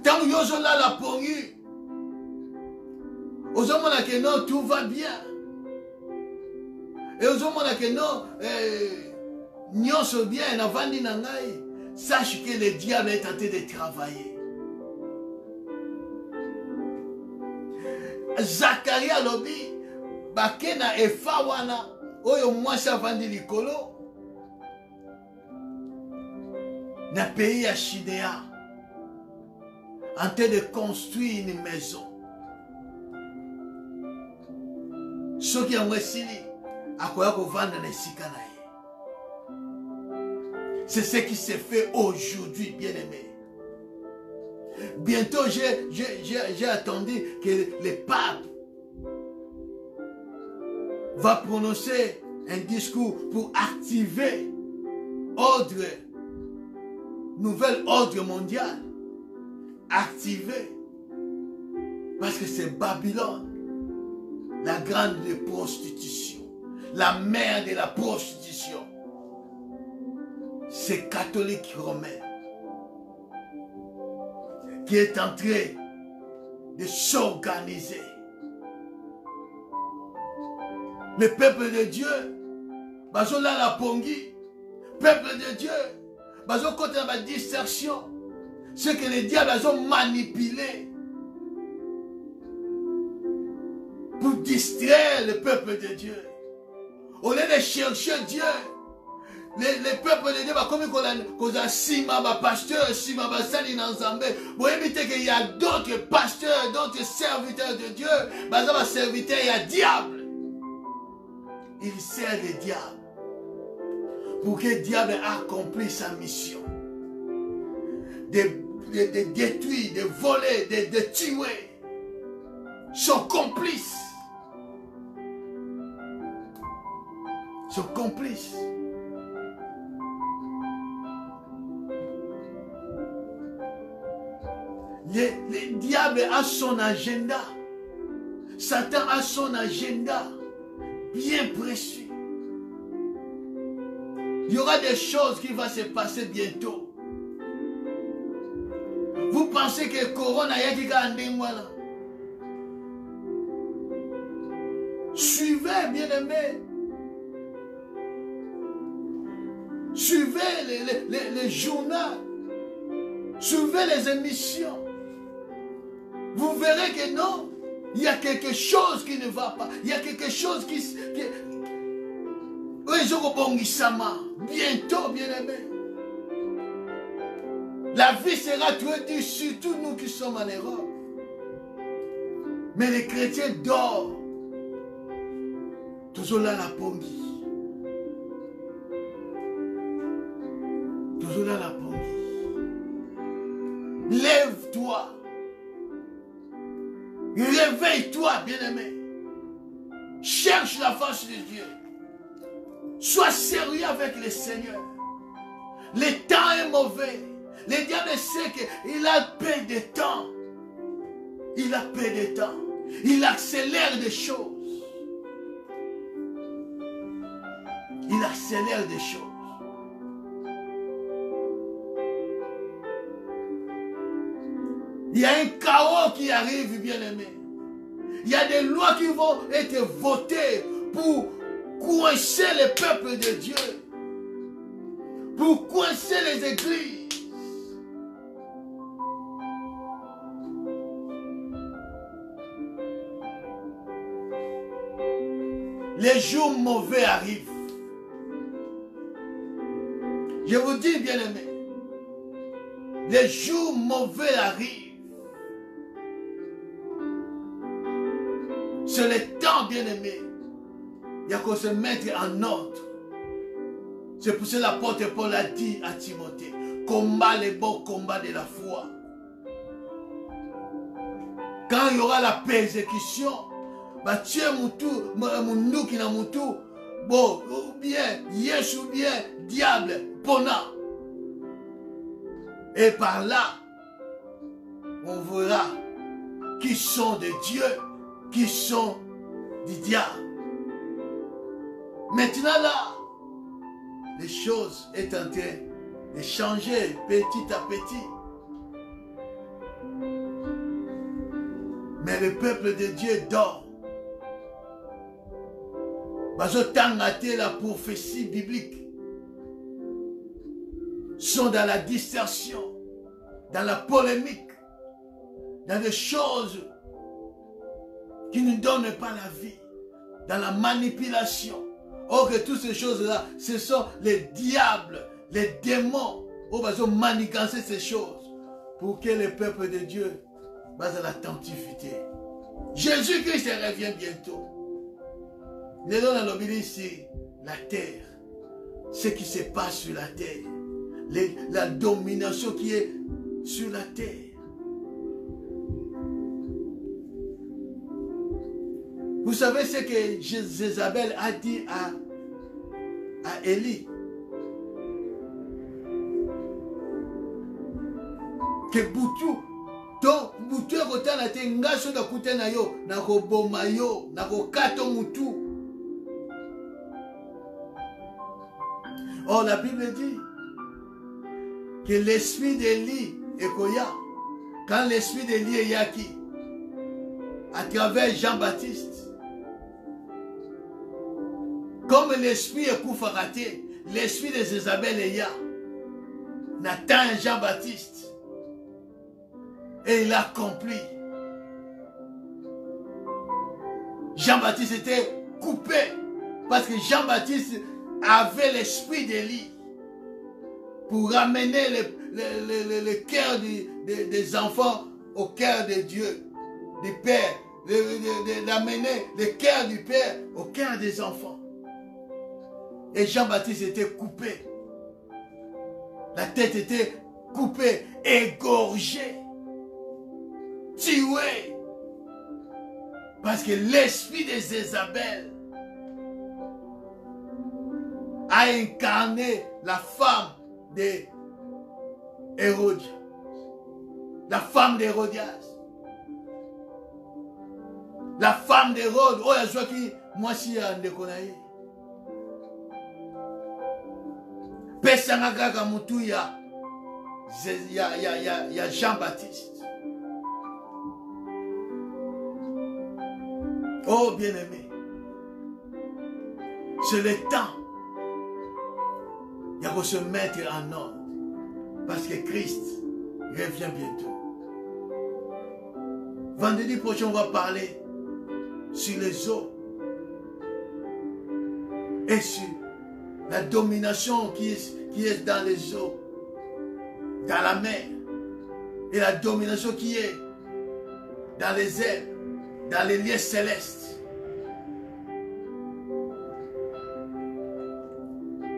Tant que nous là la pongu, aux hommes là que non, tout va bien. Et aux hommes là que non, nous sommes bien, sache que le diable est en train de travailler. Zacharie a lobby. Bakena efa wana oyo mwasi avandi likolo na pays ya Chidéa en train de construire une maison. Soki yango esili akoya kovanda na esika na ye. C'est ce qui se fait aujourd'hui, bien aimé. Bientôt j'ai attendu que le pape va prononcer un discours pour activer nouvel ordre mondial. Activer. Parce que c'est Babylone, la grande prostitution, la mère de la prostitution. C'est catholique romain qui est en train de s'organiser. Le peuple de Dieu, bazo la la pongi, peuple de Dieu, bazo côté la distorsion, ce que les diables ont manipulé pour distraire le peuple de Dieu. Au lieu de chercher Dieu, les peuples de Dieu, comme qu'on a sima, pasteur, sima, sali dans Zambé, vous évitez qu'il y a d'autres pasteurs, d'autres serviteurs de Dieu, bazo va serviteur, il y a diable. Il sert le diable pour que le diable accomplisse sa mission de détruire, de voler, de tuer. Son complice. Son complice. Le diable a son agenda. Satan a son agenda. Bien précieux. Il y aura des choses qui vont se passer bientôt. Vous pensez que le corona y a qui là? Suivez, bien-aimés. Suivez les journaux. Suivez les émissions. Vous verrez que non. Il y a quelque chose qui ne va pas. Il y a quelque chose qui bientôt, bien-aimés. La vie sera très dure, surtout nous qui sommes en Europe. Mais les chrétiens dorment. Toujours là la pongi. Toujours là la pongi. Lève-toi. Réveille-toi, bien-aimé. Cherche la face de Dieu. Sois sérieux avec le Seigneur. Le temps est mauvais. Le diable sait qu'il a peu de temps. Il a peu de temps. Il accélère des choses. Il accélère des choses. Il y a un chaos qui arrive, bien-aimé. Il y a des lois qui vont être votées pour coincer les peuples de Dieu. Pour coincer les églises. Les jours mauvais arrivent. Je vous dis, bien-aimé, les jours mauvais arrivent. C'est le temps, bien-aimé. Il y a qu'à se mettre en ordre. C'est pour cela que l'apôtre Paul a dit à Timothée, combat les bons combats de la foi. Quand il y aura la persécution, bah tu es moutou qui n'a moutou, bon, ou bien, yes ou bien, diable, pona. Et par là, on verra qui sont de Dieu, qui sont du diable. Maintenant là, les choses sont en train de changer petit à petit. Mais le peuple de Dieu dort. Parce que la prophétie biblique sont dans la distorsion, dans la polémique, dans des choses qui ne donnent pas la vie, dans la manipulation. Or que toutes ces choses-là, ce sont les diables, les démons, qui vont manigancer ces choses pour que le peuple de Dieu base à l'attentivité. Jésus-Christ revient bientôt. Nous allons dans ici, la terre, ce qui se passe sur la terre, la domination qui est sur la terre. Vous savez ce que Jézabel a dit à Élie? Que Boutou, donc Boutou est côté na tenga so na kute na yo, na ko boma yo, na ko kato mutu. Or la Bible dit que l'esprit d'Élie est koya. Quand l'esprit d'Élie est yaki, à travers Jean-Baptiste, comme l'esprit est Koufaraté, l'esprit de Jézabel est ya, Nathan et Jean-Baptiste, et il a accompli. Jean-Baptiste était coupé parce que Jean-Baptiste avait l'esprit d'Élie pour ramener le cœur des enfants au cœur de Dieu, du Père, d'amener le cœur du Père au cœur des enfants. Et Jean-Baptiste était coupé. La tête était coupée, égorgée, tuée. Parce que l'esprit de Jézabel a incarné la femme d'Hérodias. La femme d'Hérodias. La femme d'Hérode. Oh, il y a qui moi si on déconne. Pesanga kaka mutu ya Jean-Baptiste. Oh bien-aimé, c'est le temps. Il faut se mettre en ordre parce que Christ revient bientôt. Vendredi prochain, on va parler sur les eaux et sur la domination qui est dans les eaux, dans la mer, et la domination qui est dans les airs, dans les lieux célestes.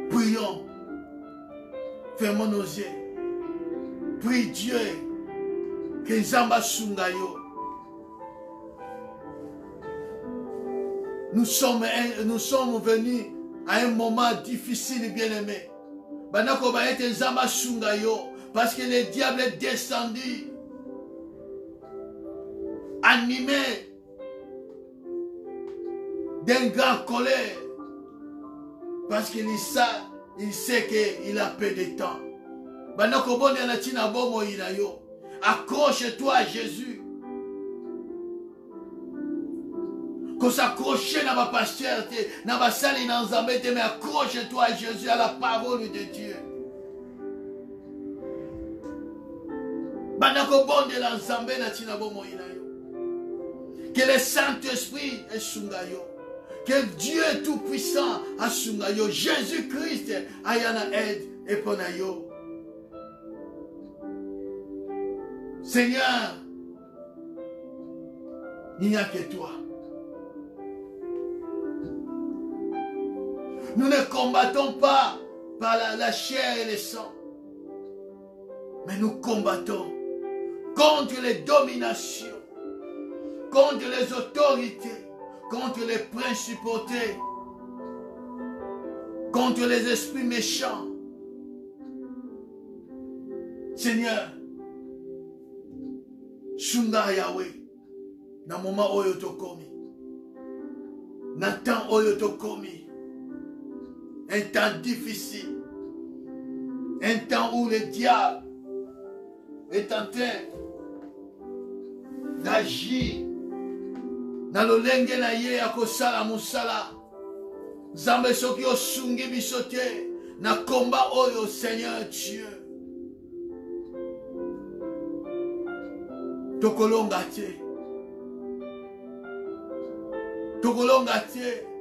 Prions, fermons nos yeux, prie Dieu que Nzamba Sungayo. Nous sommes venus à un moment difficile, bien-aimé. Bandako ba ete nzamba sunga yo. Parce que le diable est descendu. Animé d'une grande colère. Parce qu'il sait qu'il a peu de temps. Bandako bonde na tina bomo ina yo. Accroche-toi à Jésus. Qu'on s'accroche dans ma pasteur, dans ma salle, dans ma mais accroche-toi à Jésus, à la parole de Dieu. Bandako bonde l'ensemble na tina bomo ina yo. Que le Saint-Esprit est sungayo. Que Dieu tout-puissant a sungayo. Jésus-Christ ayana aide et ponayo. Seigneur, il n'y a que toi. Nous ne combattons pas par la chair et le sang, mais nous combattons contre les dominations, contre les autorités, contre les principautés, contre les esprits méchants. Seigneur, Shunga Yahweh, na moment oyo tokomi, na temps oyo tokomi, un temps difficile, un temps où le diable est en train d'agir na lolenge na ye ya kosala musala. Nzambe soki osungi biso te na komba oyo, Seigneur Dieu. Tokolonga te. Tokolonga te.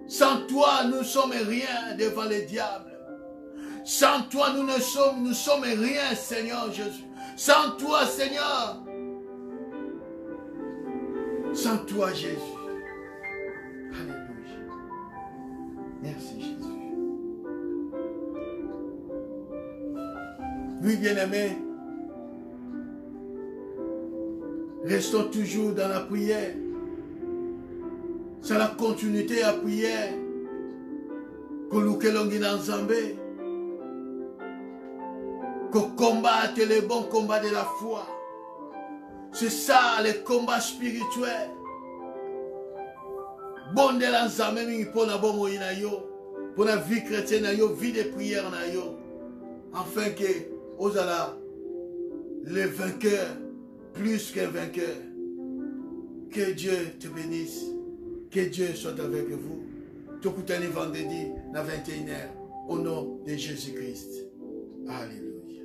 Sans toi, nous ne sommes rien devant le diable. Sans toi, nous sommes rien, Seigneur Jésus. Sans toi, Seigneur. Sans toi, Jésus. Alléluia. Merci, Jésus. Oui, bien-aimés, restons toujours dans la prière. C'est la continuité à prière. Kolukelongi na Nzambe. Qu'on combatte les bons combats de la foi. C'est ça, les combats spirituels. Bon de la Nzambe mingi pona bongo ina yo. Pona vie chrétienne na yo, vie de prière na yo. Afin que, osala, les vainqueurs, plus qu'un vainqueur. Que Dieu te bénisse. Que Dieu soit avec vous. Tokutani vendredi à 21h. Au nom de Jésus-Christ. Alléluia.